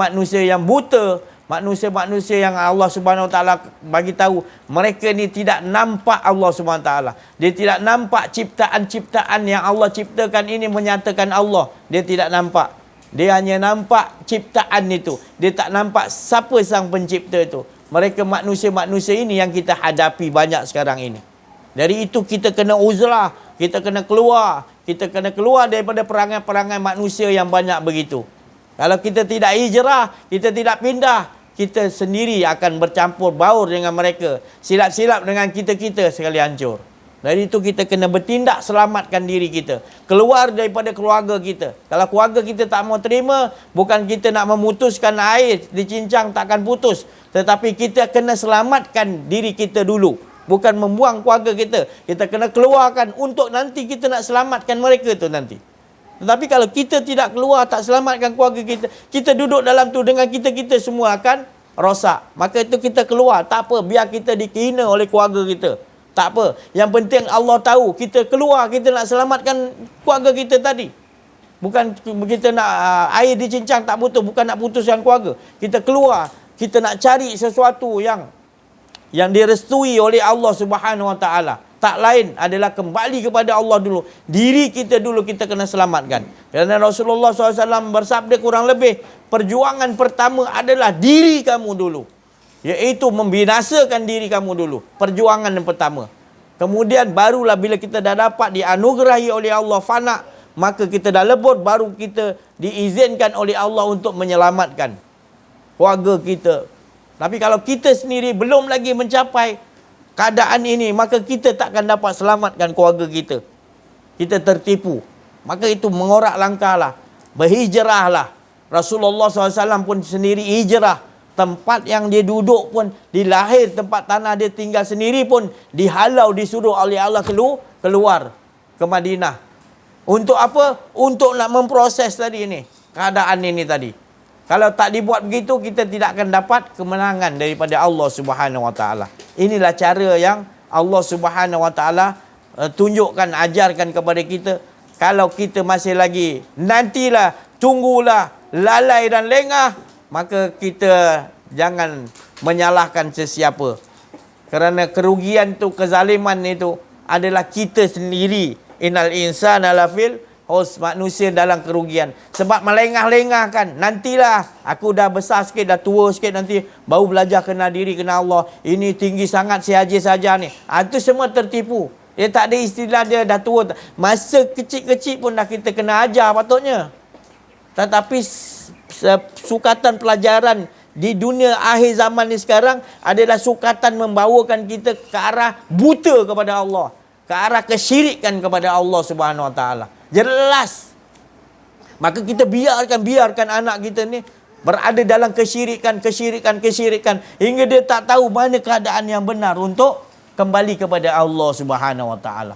yang buta, manusia yang Allah Subhanahu Wa Taala bagi tahu, mereka ni tidak nampak Allah Subhanahu Wa Taala. Dia tidak nampak ciptaan-ciptaan yang Allah ciptakan ini menyatakan Allah. Dia tidak nampak. Dia hanya nampak ciptaan itu. Dia tak nampak siapa sang pencipta itu. Mereka manusia-manusia ini yang kita hadapi banyak sekarang ini. Dari itu kita kena uzlah, kita kena keluar. Kita kena keluar daripada perangai-perangai manusia yang banyak begitu. Kalau kita tidak hijrah, kita tidak pindah, kita sendiri akan bercampur baur dengan mereka. Silap-silap dengan kita-kita sekali hancur. Dari itu kita kena bertindak selamatkan diri kita. Keluar daripada keluarga kita. Kalau keluarga kita tak mau terima, bukan kita nak memutuskan air dicincang takkan putus. Tetapi kita kena selamatkan diri kita dulu. Bukan membuang keluarga kita. Kita kena keluarkan untuk nanti kita nak selamatkan mereka tu nanti. Tetapi kalau kita tidak keluar, tak selamatkan keluarga kita, kita duduk dalam tu dengan kita-kita semua akan rosak. Maka itu kita keluar. Tak apa, biar kita dihina oleh keluarga kita. Tak apa. Yang penting Allah tahu. Kita keluar, kita nak selamatkan keluarga kita tadi. Bukan kita nak air dicincang tak putus. Bukan nak putuskan keluarga. Kita keluar. Kita nak cari sesuatu yang direstui oleh Allah Subhanahu Wa Taala. Tak lain adalah kembali kepada Allah dulu. Diri kita dulu kita kena selamatkan. Kerana Rasulullah SAW bersabda kurang lebih, perjuangan pertama adalah diri kamu dulu. Iaitu membinasakan diri kamu dulu. Perjuangan yang pertama. Kemudian barulah bila kita dah dapat dianugerahi oleh Allah fana, maka kita dah lebur, baru kita diizinkan oleh Allah untuk menyelamatkan keluarga kita. Tapi kalau kita sendiri belum lagi mencapai, keadaan ini, maka kita takkan dapat selamatkan keluarga kita. Kita tertipu. Maka itu mengorak langkahlah. Berhijrahlah. Rasulullah SAW pun sendiri hijrah. Tempat yang dia duduk pun, di lahir tempat tanah dia tinggal sendiri pun, dihalau, disuruh oleh Allah keluar ke Madinah. Untuk apa? Untuk nak memproses tadi ini. Keadaan ini tadi. Kalau tak dibuat begitu, kita tidak akan dapat kemenangan daripada Allah Subhanahu Wa Taala. Inilah cara yang Allah Subhanahu Wa Taala tunjukkan, ajarkan kepada kita. Kalau kita masih lagi nantilah, tunggulah, lalai dan lengah, maka kita jangan menyalahkan sesiapa. Kerana kerugian tu, kezaliman itu adalah kita sendiri. Innal insana lafil khusr, manusia dalam kerugian. Sebab melengah-lengahkan, nantilah aku dah besar sikit, dah tua sikit, nanti baru belajar kenal diri, kenal Allah. Ini tinggi sangat si haji saja ni. Itu semua tertipu. Dia tak ada istilah dia dah tua. Masa kecil-kecil pun dah kita kena ajar patutnya. Tetapi sukatan pelajaran di dunia akhir zaman ni sekarang adalah sukatan membawakan kita ke arah buta kepada Allah, ke arah kesyirikan kepada Allah Subhanahu Wa Taala. Jelas. Maka kita biarkan anak kita ni berada dalam kesyirikan hingga dia tak tahu mana keadaan yang benar untuk kembali kepada Allah Subhanahu Wa Taala.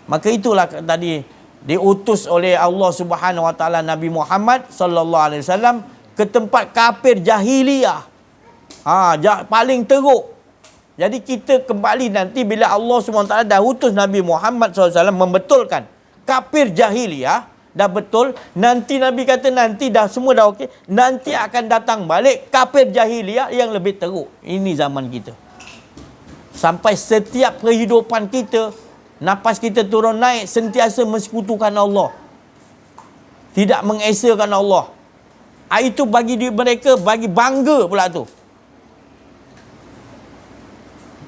Maka itulah tadi diutus oleh Allah Subhanahu Wa Taala Nabi Muhammad sallallahu alaihi wasallam ke tempat kafir jahiliyah. Paling teruk. Jadi kita kembali nanti bila Allah Subhanahu Wa Taala dah utus Nabi Muhammad sallallahu alaihi wasallam membetulkan kafir jahiliyah, dah betul. Nanti Nabi kata nanti dah semua dah okey, nanti akan datang balik kafir jahiliyah yang lebih teruk. Ini zaman kita. Sampai setiap kehidupan kita, nafas kita turun naik, sentiasa mensekutukan Allah, tidak mengesakan Allah. Itu bagi mereka, bagi bangga pula tu.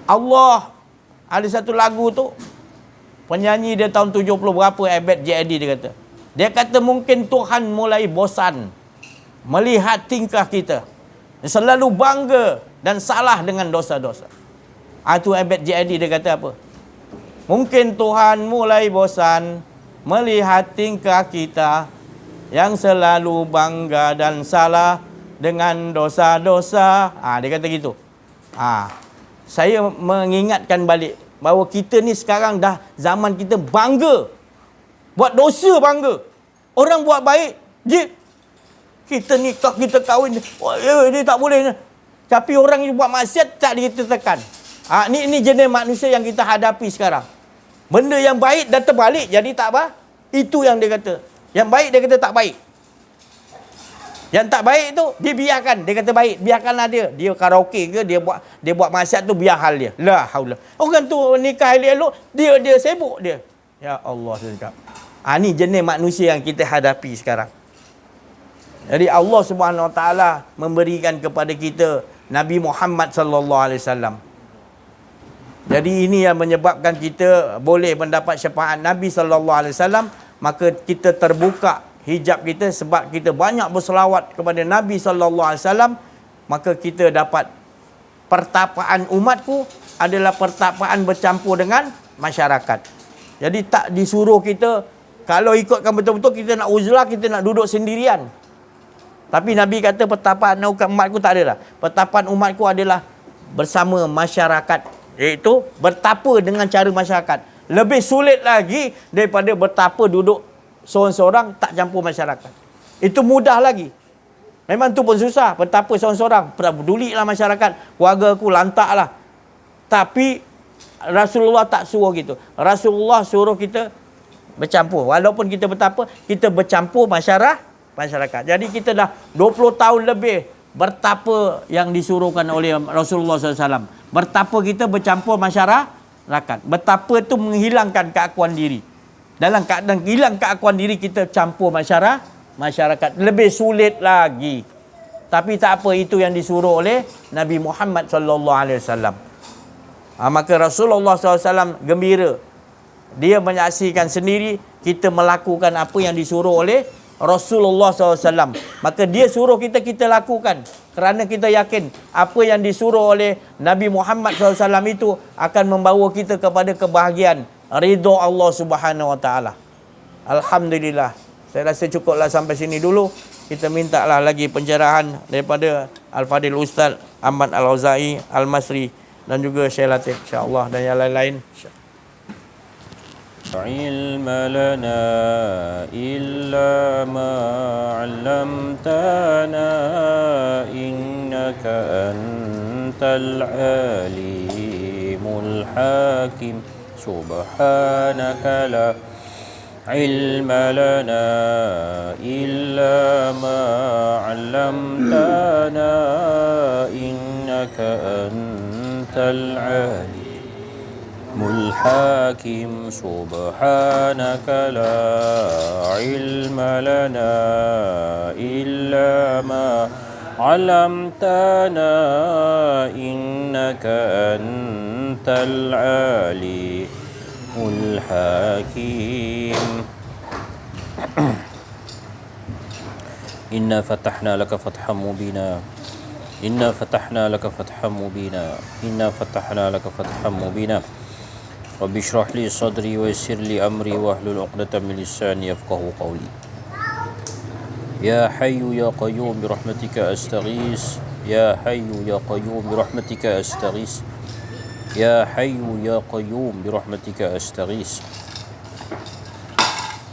Allah, ada satu lagu tu, penyanyi dia tahun 70 berapa, Abed JAD dia kata mungkin Tuhan mulai bosan melihat tingkah kita, selalu bangga dan salah dengan dosa-dosa. Itu Abed JAD dia kata apa? Mungkin Tuhan mulai bosan melihat tingkah kita yang selalu bangga dan salah dengan dosa-dosa. Dia kata gitu. Saya mengingatkan balik bahawa kita ni sekarang dah zaman kita bangga. Buat dosa bangga. Orang buat baik, kita nikah, kita kahwin, ini tak boleh. Tapi orang yang buat maksiat tak kita tekan. Ni jenis manusia yang kita hadapi sekarang. Benda yang baik dah terbalik jadi tak apa. Itu yang dia kata. Yang baik dia kata tak baik. Yang tak baik tu dia biarkan, dia kata baik, biarkanlah dia. Dia karaoke ke, dia buat maksiat tu, biar hal dia. La haula. Orang tu nikah elok-elok, dia sibuk dia. Ya Allah, saya cakap. Ni jenis manusia yang kita hadapi sekarang. Jadi Allah Subhanahu Wa Taala memberikan kepada kita Nabi Muhammad sallallahu alaihi wasallam. Jadi ini yang menyebabkan kita boleh mendapat syafaat Nabi sallallahu alaihi wasallam. Maka kita terbuka hijab kita sebab kita banyak berselawat kepada Nabi sallallahu alaihi wasallam. Maka kita dapat pertapaan umatku adalah pertapaan bercampur dengan masyarakat. Jadi tak disuruh kita, kalau ikutkan betul-betul kita nak uzlah, kita nak duduk sendirian. Tapi Nabi kata pertapaan umatku tak adalah. Pertapaan umatku adalah bersama masyarakat. Iaitu bertapa dengan cara masyarakat. Lebih sulit lagi daripada bertapa duduk seorang-seorang tak campur masyarakat. Itu mudah lagi. Memang tu pun susah. Bertapa seorang-seorang, pedulilah masyarakat. Keluarga aku lantaklah. Tapi Rasulullah tak suruh gitu. Rasulullah suruh kita bercampur. Walaupun kita bertapa, kita bercampur masyarakat. Jadi kita dah 20 tahun lebih bertapa yang disuruhkan oleh Rasulullah SAW. Bertapa kita bercampur masyarakat. Bertapa itu menghilangkan keakuan diri. Dalam keadaan hilang keakuan diri, kita campur masyarakat. Lebih sulit lagi. Tapi tak apa, itu yang disuruh oleh Nabi Muhammad SAW. Maka Rasulullah SAW gembira. Dia menyaksikan sendiri kita melakukan apa yang disuruh oleh Rasulullah SAW. Maka dia suruh kita, kita lakukan. Kerana kita yakin apa yang disuruh oleh Nabi Muhammad SAW itu akan membawa kita kepada kebahagiaan, ridha Allah Subhanahu Wa Taala. Alhamdulillah. Saya rasa cukuplah sampai sini dulu. Kita mintalah lagi pencerahan daripada Al-Fadil Ustaz Ahmad Al-Auzai Al-Masri dan juga Syekh Latif, insya-Allah, dan yang lain-lain. علم لنا إلا ما علمتنا إنك أنت العليم الحكيم سبحانك لا علم لنا إلا ما علمتنا إنك أنت العليم الحكيم سبحانك لا علم لنا إلا ما علمتنا إنك أنت العليم الحكيم إنا فتحنا لك فتحا مبينا إنا فتحنا لك فتحا مبينا إنا فتحنا لك فتحا مبينا رب اشرح لي صدري ويسر لي أمري واحلل عقدة من لساني يفقهوا قولي يا حي يا قيوم برحمتك أستغيث يا حي يا قيوم برحمتك أستغيث يا حي يا قيوم برحمتك أستغيث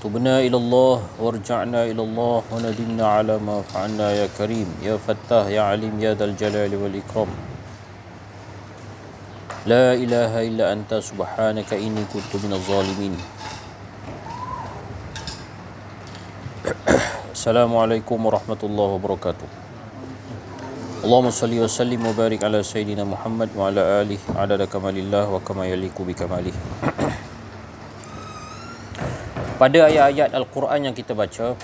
تبنا إلى الله وارجعنا إلى الله وندمنا على ما فعلنا يا كريم يا فتاه يا عليم يا ذا الجلال والإكرام لا إله إلا أنت سبحانك إني كنت من الظالمين السلام عليكم ورحمة الله وبركاته اللهم صل وسلم وبارك على سيدنا محمد وعلى آله عدد كمال الله وكما يليق بكماله. Pada ayat-ayat Al-Quran yang kita baca,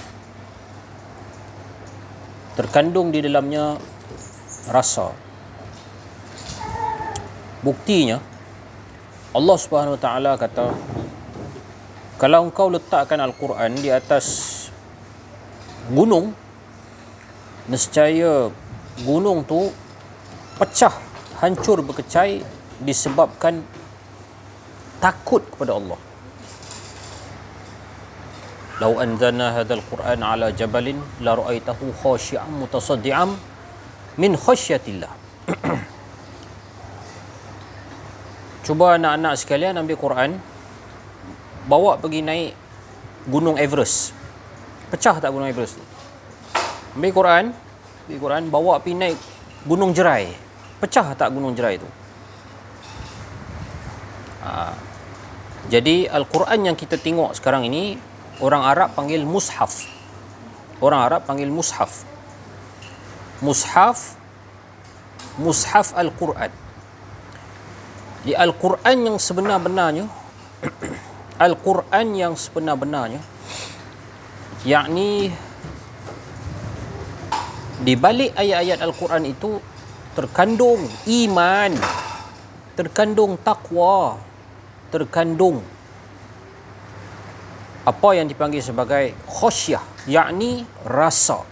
terkandung di dalamnya rasa. Buktinya, Allah Subhanahu Wa Taala kata, kalau engkau letakkan Al-Quran di atas gunung, nescaya gunung tu pecah, hancur, berkecai disebabkan takut kepada Allah. Lau anzalna hadzal Qur'an ala jabalin la ra'aitahu khashi'an mutasaddian min khasyatillah. Cuba anak-anak sekalian ambil Quran, bawa pergi naik Gunung Everest. Pecah tak Gunung Everest tu? Ambil Quran, bawa pergi naik Gunung Jerai. Pecah tak Gunung Jerai tu? Jadi Al-Quran yang kita tengok sekarang ini, orang Arab panggil mushaf. Orang Arab panggil mushaf. Mushaf Al-Quran. Di Al-Quran yang sebenar-benarnya, Al-Quran yang sebenar-benarnya, yakni di balik ayat-ayat Al-Quran itu terkandung iman, terkandung takwa, terkandung apa yang dipanggil sebagai khasyah, yakni rasa.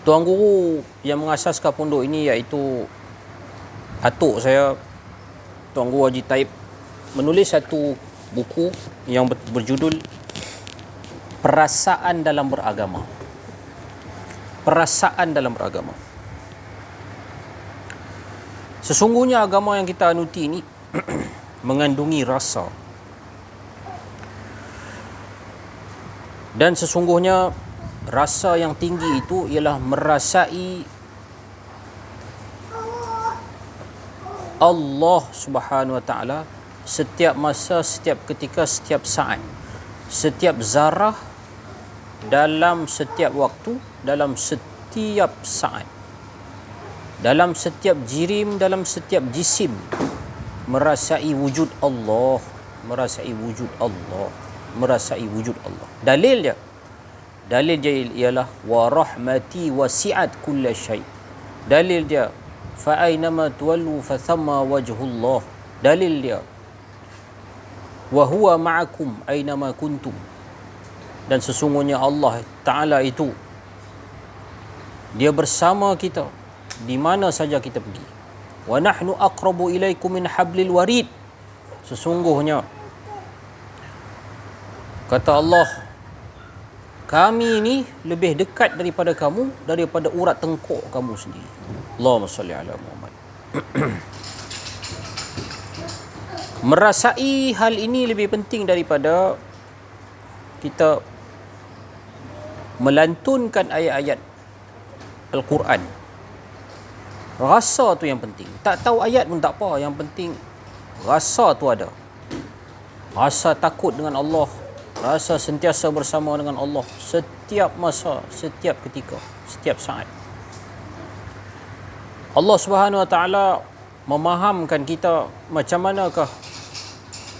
Tuan guru yang mengasaskan pondok ini iaitu atuk saya, Tuan Guru Haji Taib, menulis satu buku yang berjudul Perasaan dalam Beragama. Perasaan dalam beragama. Sesungguhnya agama yang kita anuti ini mengandungi rasa. Dan sesungguhnya rasa yang tinggi itu ialah merasai Allah Subhanahu Wa Taala setiap masa, setiap ketika, setiap saat, setiap zarah, dalam setiap waktu, dalam setiap saat, dalam setiap jirim, dalam setiap jisim, merasai wujud Allah, merasai wujud Allah, merasai wujud Allah. Dalil dia ialah wa rahmati wasi'at kulla syai'. Dalil dia fa aynama tuwallu fa thamma wajhullah. Dalil dia wa huwa ma'akum aina ma kuntum. Dan sesungguhnya Allah Ta'ala itu dia bersama kita di mana saja kita pergi. Wa nahnu aqrabu ilaikum min hablil warid. Sesungguhnya kata Allah, kami ini lebih dekat daripada kamu daripada urat tengkuk kamu sendiri. Allahumma salli ala Muhammad. Merasai hal ini lebih penting daripada kita melantunkan ayat-ayat Al-Quran. Rasa tu yang penting. Tak tahu ayat pun tak apa, yang penting rasa tu ada. Rasa takut dengan Allah, rasa sentiasa bersama dengan Allah setiap masa, setiap ketika, setiap saat. Allah Subhanahu Wa Taala memahamkan kita macam manakah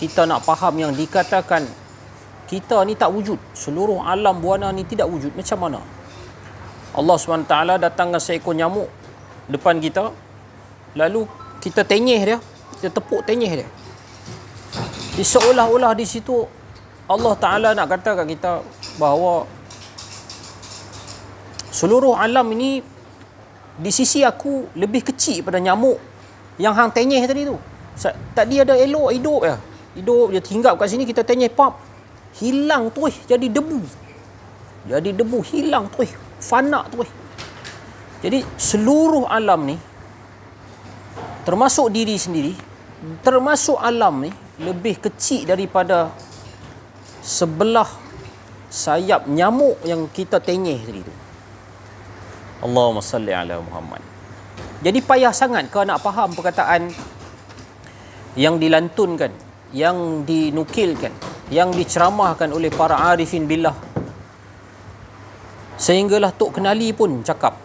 kita nak faham yang dikatakan kita ni tak wujud, seluruh alam buana ni tidak wujud. Macam mana? Allah Subhanahu Wa Taala datangkan seekor nyamuk depan kita, lalu kita tenyeh dia, kita tepuk tenyeh dia. Seolah-olah di situ Allah Ta'ala nak kata kat kita bahawa seluruh alam ini di sisi aku lebih kecil pada nyamuk yang hang tenyeh tadi tu. Tadi ada elok hidup je. Hidup je, hinggap kat sini, kita tenyeh pap, hilang tu jadi debu. Jadi debu, hilang tu, fana tu. Jadi seluruh alam ni, termasuk diri sendiri, termasuk alam ni lebih kecil daripada sebelah sayap nyamuk yang kita tenyeh tadi tu. Allahumma salli ala Muhammad. Jadi payah sangat kau nak faham perkataan yang dilantunkan, yang dinukilkan, yang diceramahkan oleh para arifin billah. Sehinggalah Tok Kenali pun cakap,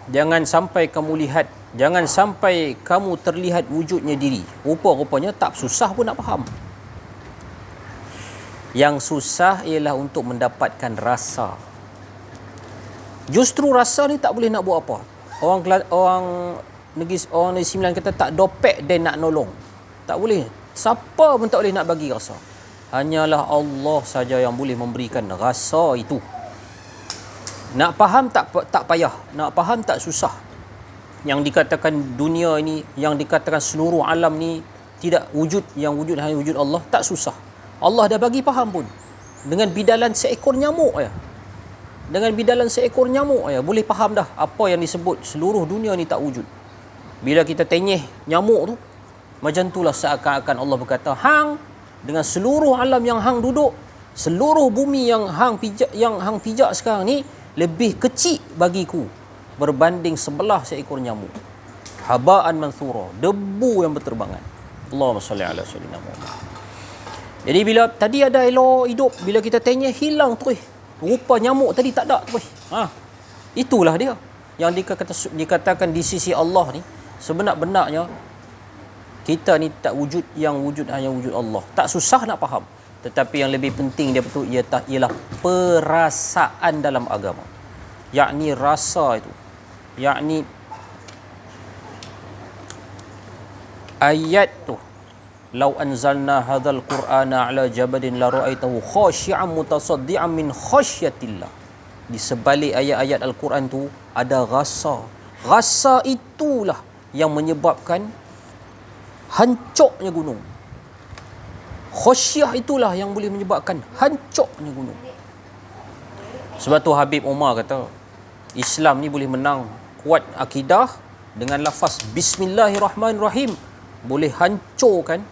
jangan sampai kamu lihat, jangan sampai kamu terlihat wujudnya diri. Rupa-rupanya tak susah pun nak faham. Yang susah ialah untuk mendapatkan rasa. Justru rasa ni tak boleh nak buat apa. Orang Negeri Sembilan kata tak dopek dan nak nolong. Tak boleh. Siapa pun tak boleh nak bagi rasa. Hanyalah Allah saja yang boleh memberikan rasa itu. Nak faham tak payah. Nak faham tak susah. Yang dikatakan dunia ini, yang dikatakan seluruh alam ni tidak wujud, yang wujud hanya wujud Allah, tak susah. Allah dah bagi faham pun. Dengan bidalan seekor nyamuk ya. Dengan bidalan seekor nyamuk ya, boleh faham dah apa yang disebut seluruh dunia ni tak wujud. Bila kita tenyeh nyamuk tu, macam itulah seakan-akan Allah berkata, hang dengan seluruh alam yang hang duduk, seluruh bumi yang hang pijak sekarang ni lebih kecil bagiku berbanding sebelah seekor nyamuk. Haba'an manthura, debu yang berterbangan. Allahumma salli ala sayyidina Muhammad. Jadi bila tadi ada elok hidup, bila kita tenyeh hilang terus. Rupa nyamuk tadi tak ada terus. Itulah dia yang dikatakan di sisi Allah ni sebenar-benarnya kita ni tak wujud, yang wujud hanya wujud Allah. Tak susah nak faham. Tetapi yang lebih penting dia betul ialah perasaan dalam agama. Yakni rasa itu. Yakni ayat tu. Lau anzalna hadzal Qur'ana ala jabadin la ra'aitahu khashi'an mutasaddian min khasyatillah. Di sebalik ayat-ayat Al-Quran tu ada rasa. Rasa itulah yang menyebabkan hancurnya gunung. Khasyah itulah yang boleh menyebabkan hancurnya gunung. Sebab tu Habib Umar kata, Islam ni boleh menang kuat akidah dengan lafaz Bismillahirrahmanirrahim, boleh hancurkan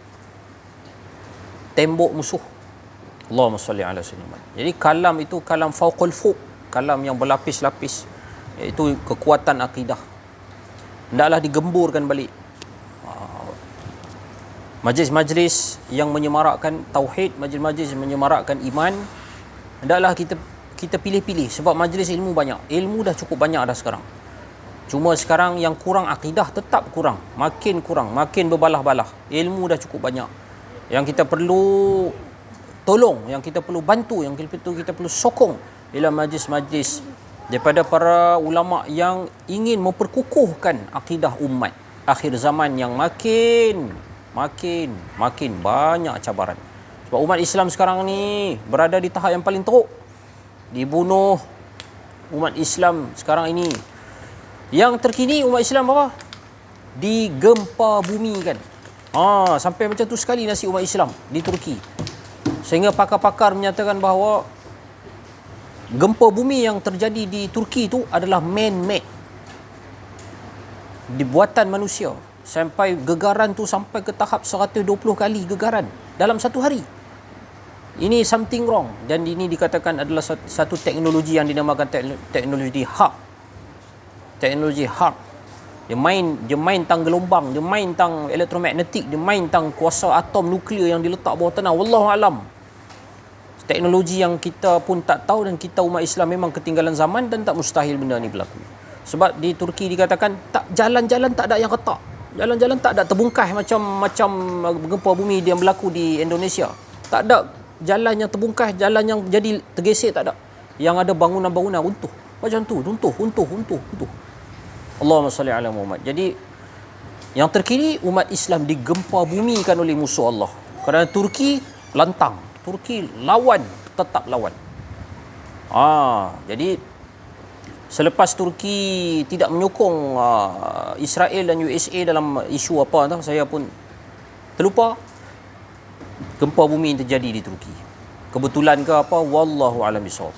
tembok musuh. Allahumma salli ala sayyidina. Jadi kalam itu kalam fauqul fuq, kalam yang berlapis-lapis, iaitu kekuatan akidah. Hendaklah digemburkan balik. Majlis-majlis yang menyemarakkan tauhid, majlis-majlis yang menyemarakkan iman, hendaklah kita pilih-pilih, sebab majlis ilmu banyak. Ilmu dah cukup banyak dah sekarang. Cuma sekarang yang kurang akidah tetap kurang, makin berbalah-balah. Ilmu dah cukup banyak. Yang kita perlu tolong, yang kita perlu bantu, yang kita perlu sokong ialah majlis-majlis daripada para ulama yang ingin memperkukuhkan akidah umat akhir zaman yang makin banyak cabaran. Sebab umat Islam sekarang ni berada di tahap yang paling teruk. Dibunuh umat Islam sekarang ini. Yang terkini umat Islam apa? Digempa bumi kan. Sampai macam tu sekali nasib umat Islam di Turki. Sehingga pakar-pakar menyatakan bahawa gempa bumi yang terjadi di Turki itu adalah man-made, dibuatan manusia. Sampai gegaran tu sampai ke tahap 120 kali gegaran dalam satu hari. Ini something wrong, dan ini dikatakan adalah satu teknologi yang dinamakan teknologi HARP. Teknologi HARP. Dia main tang gelombang, dia main tang elektromagnetik, dia main tang kuasa atom nuklear yang diletak bawah tanah. Wallahu alam. Teknologi yang kita pun tak tahu, dan kita umat Islam memang ketinggalan zaman, dan tak mustahil benda ni berlaku. Sebab di Turki dikatakan tak, jalan-jalan tak ada yang retak. Jalan-jalan tak ada terbungkas macam gempa bumi yang berlaku di Indonesia. Tak ada jalan yang terbungkas, jalan yang jadi tergesek, tak ada. Yang ada bangunan-bangunan runtuh. Macam tu, runtuh. Allahumma salli ala Muhammad. Jadi yang terkini umat Islam digempa bumikan oleh musuh Allah. Kerana Turki lantang. Turki lawan, tetap lawan. Jadi selepas Turki tidak menyokong Israel dan USA dalam isu apa, saya pun terlupa gempa bumi terjadi di Turki. Kebetulan ke apa? Wallahu a'lam bishawab.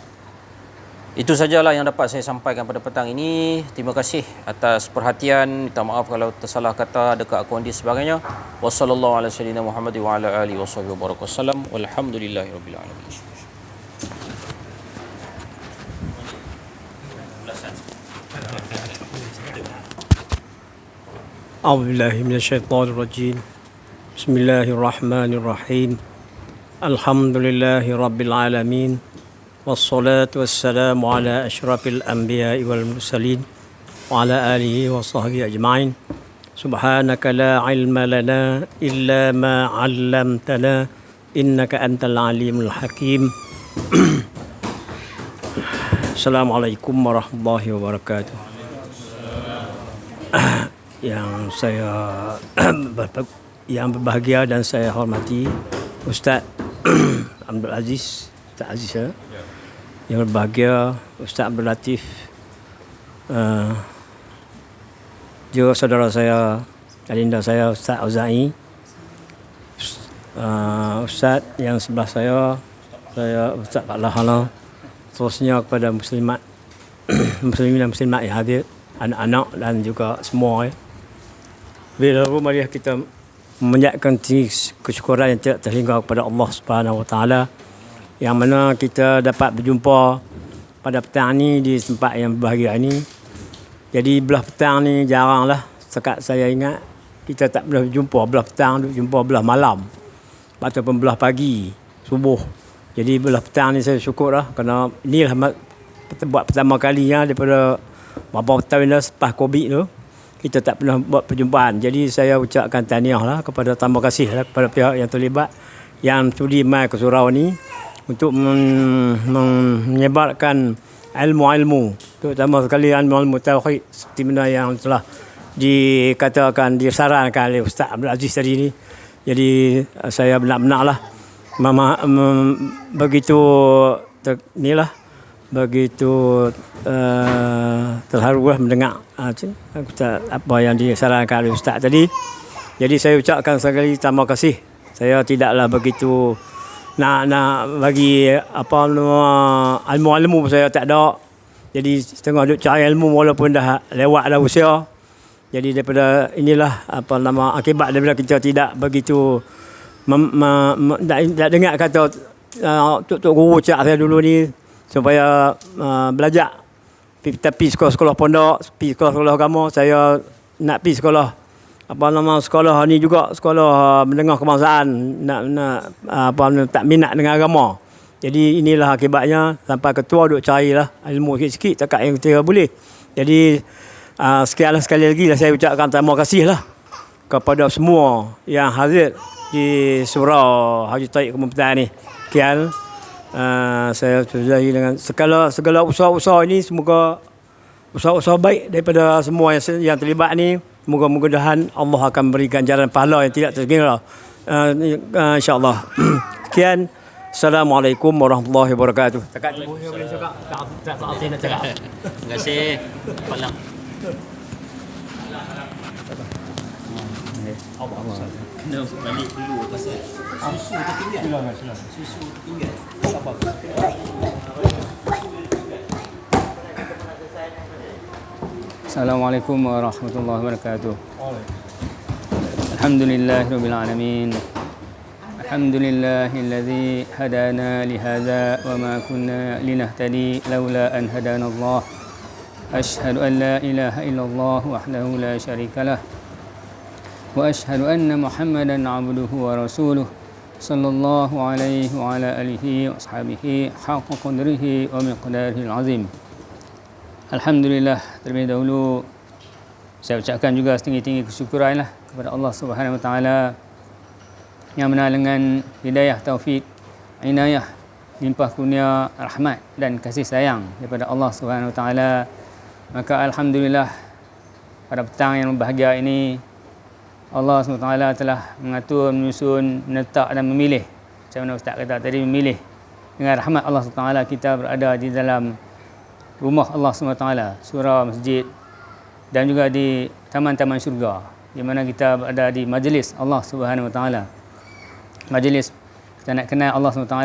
Itu sajalah yang dapat saya sampaikan pada petang ini. Terima kasih atas perhatian. Minta maaf kalau tersalah kata, ada keakuan dan sebagainya. Wassallallahu ala sayyidina Muhammad wa ala alihi washabihi wasallam. Walhamdulillahirabbil alamin. A'udzubillahi minasyaitonir rajim. Bismillahirrahmanirrahim. Alhamdulillahi rabbil alamin. Wassalatu wassalamu ala asyrafil anbiya'i wal mursalin wa ala alihi wa sahbihi ajma'in. Subhanaka la ilma lana illa ma 'allamtana innaka antal alimul hakim. Assalamualaikum warahmatullahi wabarakatuh. Yang berbahagia dan saya hormati Ustaz Abdul Aziz, Ustaz Aziz ya. Yang berbahagia Ustaz Abdul Latif, juga saudara saya, adinda saya Ustaz Auza'i, Ustaz yang sebelah saya Ustaz Pak Lahala, terusnya kepada muslimat muslimin dan muslimat yang hadir, anak-anak dan juga semua. Bila marilah kita memanjatkan kesyukuran yang tidak terhingga kepada Allah Subhanahu Wa Taala, yang mana kita dapat berjumpa pada petang ni di tempat yang berbahagia ini. Jadi belah petang ni jaranglah, sekat saya ingat kita tak pernah berjumpa belah petang, jumpa belah malam ataupun belah pagi, subuh. Jadi belah petang ni saya syukur lah, kerana inilah buat pertama kalinya daripada beberapa tahun dah selepas Covid tu, kita tak pernah buat perjumpaan. Jadi saya ucapkan tahniah lah kepada, terima kasih lah kepada pihak yang terlibat yang sudi mai ke surau ni untuk menyebarkan ilmu-ilmu, terutama sekali ilmu-ilmu tauhid seperti mana yang telah dikatakan, disarankan oleh Ustaz Abdul Aziz tadi ni. Jadi saya benar-benarlah begitu begitu terharu mendengar apa yang disarankan oleh Ustaz tadi. Jadi saya ucapkan sekali terima kasih. Saya tidaklah begitu nak bagi apa ilmu-ilmu saya tak ada. Jadi setengah duk cari ilmu walaupun dah lewat dah usia. Jadi daripada inilah akibat daripada kita tidak begitu tak dengar kata tok guru cakap saya dulu ni supaya belajar. Tapi sekolah-sekolah pondok, sekolah-sekolah agama, saya nak pergi sekolah sekolah ni juga, sekolah menengah kebangsaan, nak tak minat dengan agama. Jadi inilah akibatnya, sampai ketua duk carilah ilmu sikit-sikit takat yang kita boleh. Jadi sekianlah, sekali lagi saya ucapkan terima kasih lah kepada semua yang hadir di surau Haji Taib Kemuliaan ni. Sekian saya sudahi dengan segala usaha-usaha ini. Semoga usaha-usaha baik daripada semua yang terlibat ni. Mudah-mudahan Allah akan beri ganjaran pahala yang tidak terkira, insya-Allah. Sekian. Assalamualaikum warahmatullahi wabarakatuh. Cakap tu boleh cakap. Tak nak cakap. Terima kasih. Palang. Kena balik dulu pasal susu tertinggal. Susu tertinggal. Sabar. Assalamualaikum warahmatullahi wabarakatuh. Alhamdulillahirabbil alamin. Alhamdulillahilladzi hadana lihadza wa ma kunna linahtadi laula an hadanallah. Asyhadu an la ilaha illallah wahdahu la syarikalah. Wa asyhadu anna Muhammadan abduhu wa rasuluh sallallahu alaihi wa ala alihi wa ashabihi haqqa qadrihi wa miqdarihil azim. Alhamdulillah, terlebih dahulu saya ucapkan juga setinggi-tinggi kesyukuran kepada Allah Subhanahu wa taala yang mana dengan hidayah, taufik, inayah, limpah kurnia, rahmat dan kasih sayang daripada Allah Subhanahu wa taala, maka alhamdulillah pada petang yang berbahagia ini Allah SWT telah mengatur, menyusun, menetap dan memilih. Macam mana Ustaz kata tadi, memilih. Dengan rahmat Allah SWT kita berada di dalam rumah Allah SWT, surau, masjid dan juga di taman-taman syurga, di mana kita berada di majlis Allah SWT. Majlis kita nak kenal Allah SWT,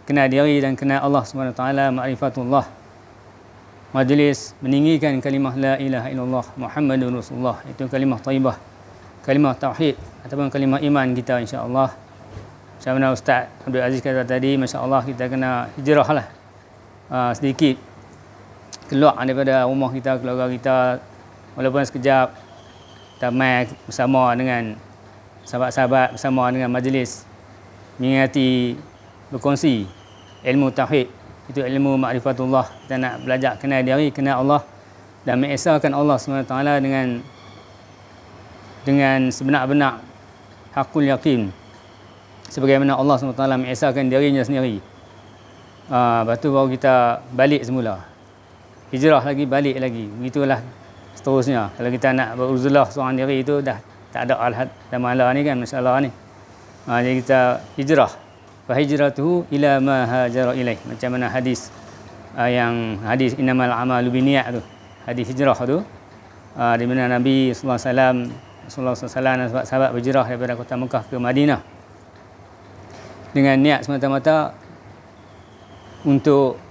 kenal diri dan kenal Allah SWT, ma'rifatullah. Majlis meninggikan kalimah la ilaha illallah Muhammadur Rasulullah, itu kalimah taibah, kalimah tauhid ataupun kalimah iman kita, insya-Allah. Macam mana Ustaz Abdul Aziz kata tadi, masya-Allah kita kena hijrah lah sedikit keluar daripada rumah kita, keluarga kita, walaupun sekejap, kita mai bersama dengan sahabat-sahabat, bersama dengan majlis, mengingati, berkongsi ilmu tauhid, itu ilmu ma'rifatullah. Kita nak belajar kenal diri, kenal Allah dan mengesahkan Allah SWT dengan sebenar-benar hakul yakin, sebagaimana Allah SWT mengesahkan dirinya sendiri. Lepas tu baru kita balik semula, hijrah lagi, balik lagi, begitulah seterusnya. Kalau kita nak beruzlah seorang diri itu dah tak ada alhad dan malah ni kan, masalah ni. Jadi kita hijrah, fa hijratuhu ila ma hajara ilaih, macam mana hadis yang hadis innamal a'malu binniyat tu, hadis hijrah tu, di mana Nabi sallallahu alaihi wasallam, Rasulullah SAW dan sahabat berhijrah daripada kota Mekah ke Madinah dengan niat semata-mata untuk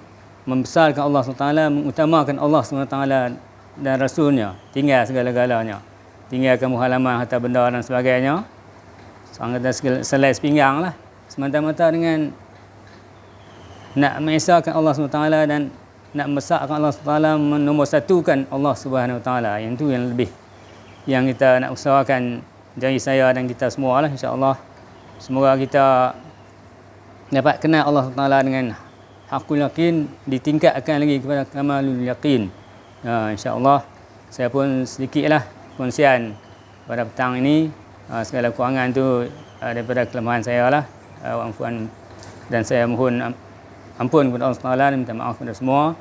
membesarkan Allah SWT, mengutamakan Allah SWT dan Rasulnya, tinggal segala-galanya, tinggalkan halaman, harta benda dan sebagainya, sangat selai sepinggang lah, semata-mata dengan nak mengesahkan Allah SWT dan nak membesarkan Allah SWT, nombor satukan Allah Subhanahu Wa Taala. Yang itu yang lebih yang kita nak usahakan dari saya dan kita semua lah, insya-Allah. Semoga kita dapat kenal Allah SWT dengan hakul yakin, ditingkatkan lagi kepada kamalul yakin. Insya-Allah saya pun sedikitlah kongsian pada petang ini, segala kekurangan tu daripada kelemahan saya lah, ampuan, dan saya mohon ampun kepada Allah SWT dan minta maaf kepada semua,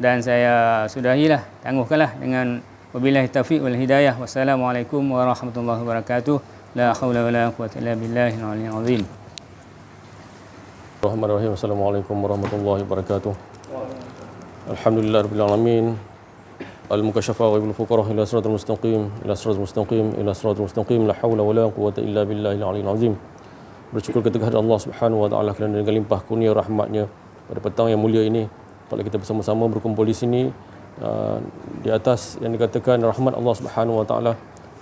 dan saya sudahilah, tangguhkanlah dengan wabillahi taufiq wal hidayah. Wassalamualaikum warahmatullahi wabarakatuh. La haula wala quwwata illa billahil aliyyil azim. Bismillahirrahmanirrahim. Assalamualaikum warahmatullahi wabarakatuh. Alhamdulillahirabbil alamin. Al-mukasyafa wa bil fuqara ila siratal mustaqim, ila siratal mustaqim, ila siratal mustaqim. La haula wala quwwata illa billahil aliyyil azim. Bersyukur kepada Allah Subhanahu wa taala kerana dengan limpah kurnia rahmatnya pada petang yang mulia ini, kalau kita bersama-sama berkumpul di sini di atas yang dikatakan rahmat Allah Subhanahu wa taala.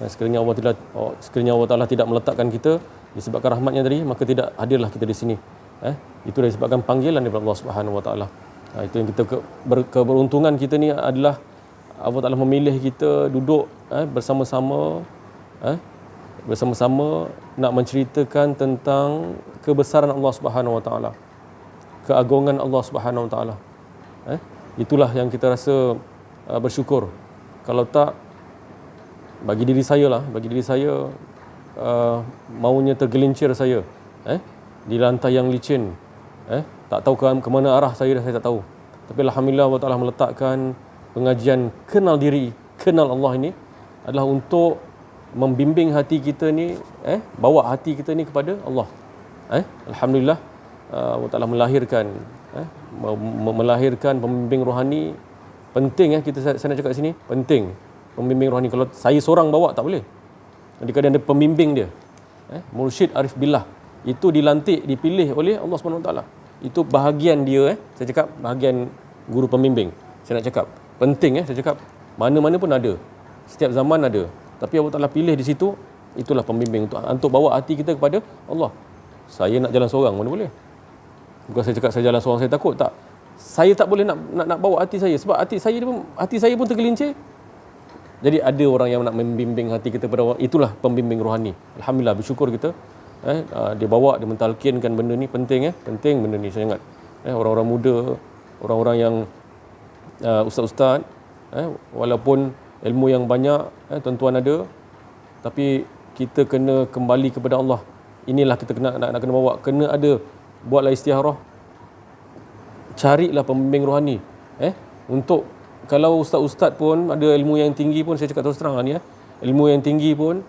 Sekiranya Allah Taala tidak meletakkan kita disebabkan rahmatnya tadi, maka tidak hadirlah kita di sini. Itu disebabkan panggilan daripada Allah Subhanahu wa taala. Itu yang kita keberuntungan kita ni adalah Allah Taala memilih kita duduk bersama-sama nak menceritakan tentang kebesaran Allah Subhanahu wa taala, keagungan Allah Subhanahu wa taala. Itulah yang kita rasa bersyukur. Kalau tak, bagi diri saya maunya tergelincir saya di lantai yang licin, tak tahu ke mana arah saya tak tahu. Tapi alhamdulillah Allah Taala meletakkan pengajian kenal diri, kenal Allah ini adalah untuk membimbing hati kita ni, bawa hati kita ni kepada Allah. Alhamdulillah Allah Ta'ala melahirkan melahirkan pembimbing rohani. Penting saya nak cakap sini, penting pembimbing rohani. Kalau saya seorang bawa tak boleh. Jadi kadang ada pembimbing dia, mursyid arif billah, itu dilantik, dipilih oleh Allah Subhanahu Wa Taala. Itu bahagian dia, saya cakap bahagian guru pembimbing. Saya nak cakap penting, saya cakap mana-mana pun ada, setiap zaman ada, tapi Allah Taala pilih di situ. Itulah pembimbing untuk bawa hati kita kepada Allah. Saya nak jalan seorang mana boleh. Bukan saya cakap saya jalan seorang saya takut, tak. Saya tak boleh nak bawa hati saya, sebab hati saya pun tergelincir. Jadi ada orang yang nak membimbing hati kita pada Allah. Itulah pembimbing rohani. Alhamdulillah, bersyukur kita. Dia bawa, dia mentalkinkan benda ni penting. Penting benda ni, saya ingat. Orang-orang muda, orang-orang yang ustaz-ustaz, walaupun ilmu yang banyak, tuan-tuan ada, tapi kita kena kembali kepada Allah. Inilah kita nak kena bawa. Kena ada, buatlah istiharah. Carilah pembimbing rohani. Untuk, kalau ustaz-ustaz pun ada ilmu yang tinggi pun, saya cakap terus terang ni, ilmu yang tinggi pun,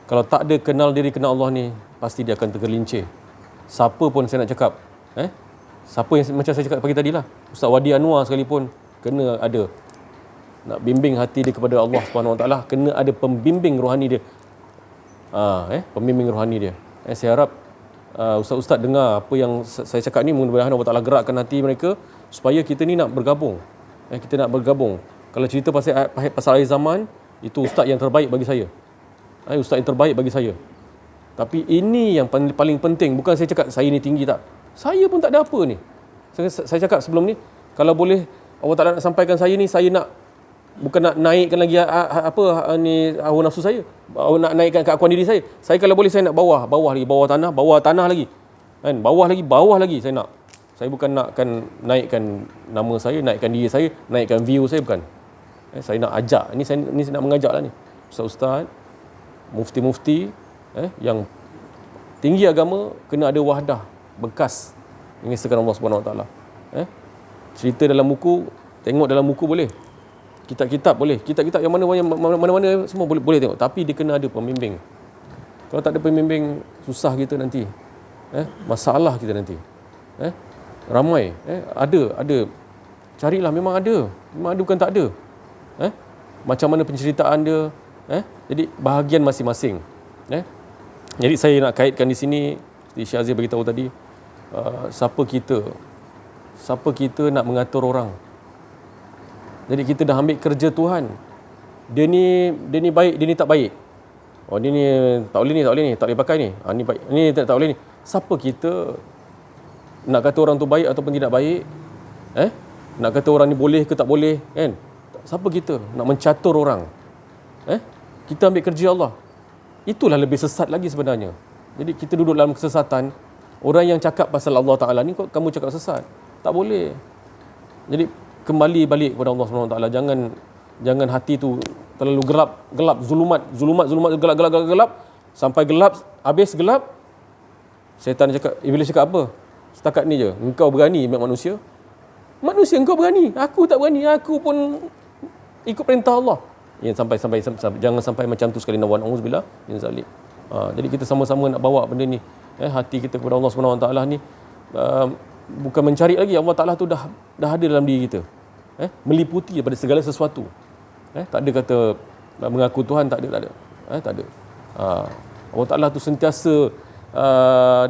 kalau tak ada kenal diri, kenal Allah ni, pasti dia akan tergelincir. Siapa pun saya nak cakap, siapa yang macam saya cakap pagi tadi lah, Ustaz Wadi Anwar sekalipun, kena ada nak bimbing hati dia kepada Allah Subhanahu Wa Taala, kena ada pembimbing rohani dia. Pembimbing rohani dia. Saya harap ustaz-ustaz dengar apa yang saya cakap ni, mudah-mudahan Allah Taala gerakkan hati mereka supaya kita ni nak bergabung. Kita nak bergabung. Kalau cerita pasal akhir zaman, itu ustaz yang terbaik bagi saya. Ustaz yang terbaik bagi saya. Tapi ini yang paling penting. Bukan saya cakap saya ni tinggi, tak. Saya pun tak ada apa ni. Saya cakap sebelum ni, kalau boleh Allah Taala nak sampaikan saya ni, saya nak bukan nak naikkan lagi hawa nafsu saya, nak naikkan keakuan diri saya. Saya kalau boleh saya nak bawah lagi, bawah tanah lagi. Bawah lagi saya nak. Saya bukan nakkan naikkan nama saya, naikkan diri saya, naikkan view saya, bukan. Saya nak ajak. Ini saya nak mengajaklah ni. Ustaz-ustaz, mufti-mufti yang tinggi agama, kena ada wahdah, bekas mengesahkan Allah Subhanahu Wa Taala. Cerita dalam buku, tengok dalam buku boleh. Kitab-kitab boleh. Kitab-kitab yang mana-mana semua boleh tengok, tapi dia kena ada pembimbing. Kalau tak ada pembimbing, susah kita nanti. Masalah kita nanti. Ramai ada. Carilah, memang ada bukan tak ada. Macam mana penceritaan dia. Jadi bahagian masing-masing. Jadi saya nak kaitkan di sini, seperti Syazir beritahu tadi, siapa kita nak mengatur orang. Jadi kita dah ambil kerja Tuhan. Dia ni baik, dia ni tak baik. Oh, dia ni tak boleh ni, tak boleh pakai ni. Ni baik, ni tak boleh ni. Siapa kita nak kata orang tu baik ataupun tidak baik? Nak kata orang ni boleh ke tak boleh, kan? Siapa kita nak mencatur orang? Kita ambil kerja Allah. Itulah lebih sesat lagi sebenarnya. Jadi kita duduk dalam kesesatan. Orang yang cakap pasal Allah Ta'ala ni, kok kamu cakap sesat? Tak boleh. Jadi kembali balik kepada Allah Subhanahu Wa Taala. Jangan hati tu terlalu gelap, zulumat, gelap, sampai gelap, habis gelap. Syaitan cakap, Iblis cakap apa? Setakat ni je, engkau berani manusia? Manusia engkau berani, aku tak berani, aku pun ikut perintah Allah. Jangan sampai macam tu sekali, na'udzubillah min zalik. Jadi kita sama-sama nak bawa benda ni, hati kita kepada Allah Subhanahu Wa Taala ni, bukan mencari lagi. Allah Ta'ala tu dah ada dalam diri kita, meliputi daripada segala sesuatu. Tak ada kata mengaku Tuhan, tak ada. Allah Ta'ala tu sentiasa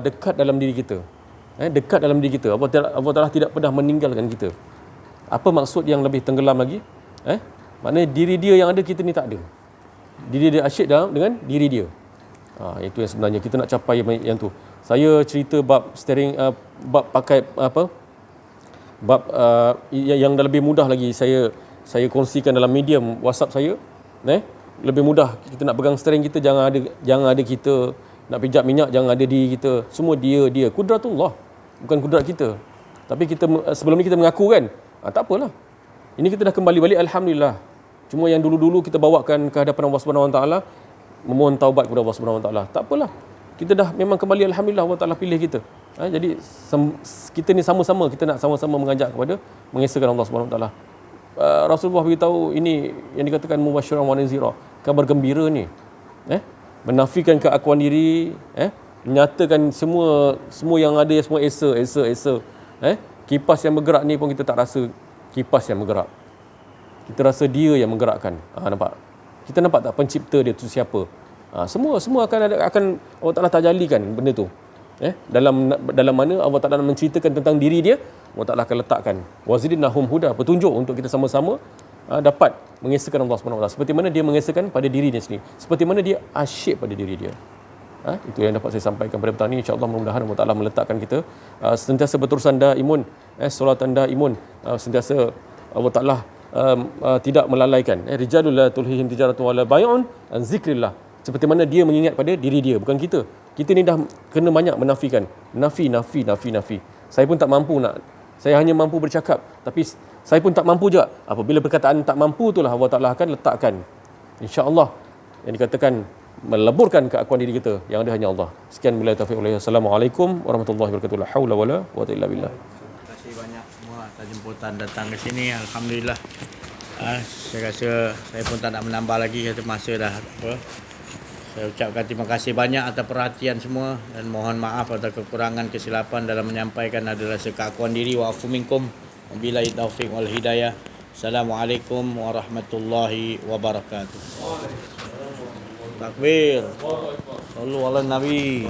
dekat dalam diri kita. Dekat dalam diri kita. Allah Ta'ala tidak pernah meninggalkan kita. Apa maksud yang lebih tenggelam lagi? Maknanya diri dia yang ada, kita ni tak ada. Diri dia asyik dengan diri dia. Itu yang sebenarnya kita nak capai yang tu. Saya cerita bab steering, bab pakai bab yang dah lebih mudah lagi saya kongsikan dalam medium WhatsApp saya. Lebih mudah kita nak pegang steering kita, jangan ada kita. Nak pijak minyak, jangan ada diri kita. Semua dia. Kudratullah, bukan kudrat kita. Tapi kita sebelum ni kita mengaku kan, tak apalah. Ini kita dah kembali balik, alhamdulillah. Cuma yang dulu-dulu kita bawakan ke hadapan Allah Subhanahu Wa Taala, memohon taubat kepada Allah Subhanahu Wa Taala. Tak apalah. Kita dah memang kembali, alhamdulillah, Allah Taala pilih kita. Jadi kita ni sama-sama, kita nak sama-sama mengajak kepada mengesahkan Allah Subhanahu Wa Taala. Rasulullah beritahu ini yang dikatakan mubasyiran wa nazira, kabar gembira ni. Menafikan keakuan diri, Nyatakan semua yang ada semua esa. Kipas yang bergerak ni pun kita tak rasa kipas yang bergerak. Kita rasa dia yang menggerakkan. Nampak? Kita nampak tak pencipta dia tu siapa? Semua akan Allah Taala tajalikan benda tu. Dalam mana Allah Taala menceritakan tentang diri dia, Allah Taala akan letakkan wazidnahum huda, petunjuk untuk kita sama-sama dapat mengesahkan Allah Subhanahu Wa Taala seperti mana dia mengesahkan pada diri dia sendiri, seperti mana dia asyik pada diri dia. Itu yang dapat saya sampaikan pada petang ini. InsyaAllah mudah-mudahan Allah Taala meletakkan kita sentiasa berterusan daimun, solatan daimun, sentiasa Allah Taala tidak melalaikan. Rijalul la tulhihim tijaratun wala bai'un an zikrillah. Seperti mana dia mengingat pada diri dia, bukan kita. Kita ni dah kena banyak menafikan. Nafi. Saya pun tak mampu saya hanya mampu bercakap, tapi saya pun tak mampu juga. Apabila perkataan tak mampu itulah Allah Taala akan letakkan, insya-Allah, yang dikatakan meleburkan keakuan diri kita, yang ada hanya Allah. Sekian, billahi taufiq wal hidayah. Assalamualaikum warahmatullahi wabarakatuh. La haula wala quwwata illa billah. Terima kasih banyak semua atas jemputan datang ke sini. Alhamdulillah. Saya rasa saya pun tak nak menambah lagi, kata masa dah apa. Saya ucapkan terima kasih banyak atas perhatian semua dan mohon maaf atas kekurangan kesilapan dalam menyampaikan adalah keakuan diri. Wa afu minkum. Wabillahi taufiq wal hidayah. Assalamualaikum warahmatullahi wabarakatuh. Takbir. Sallu ala Nabi.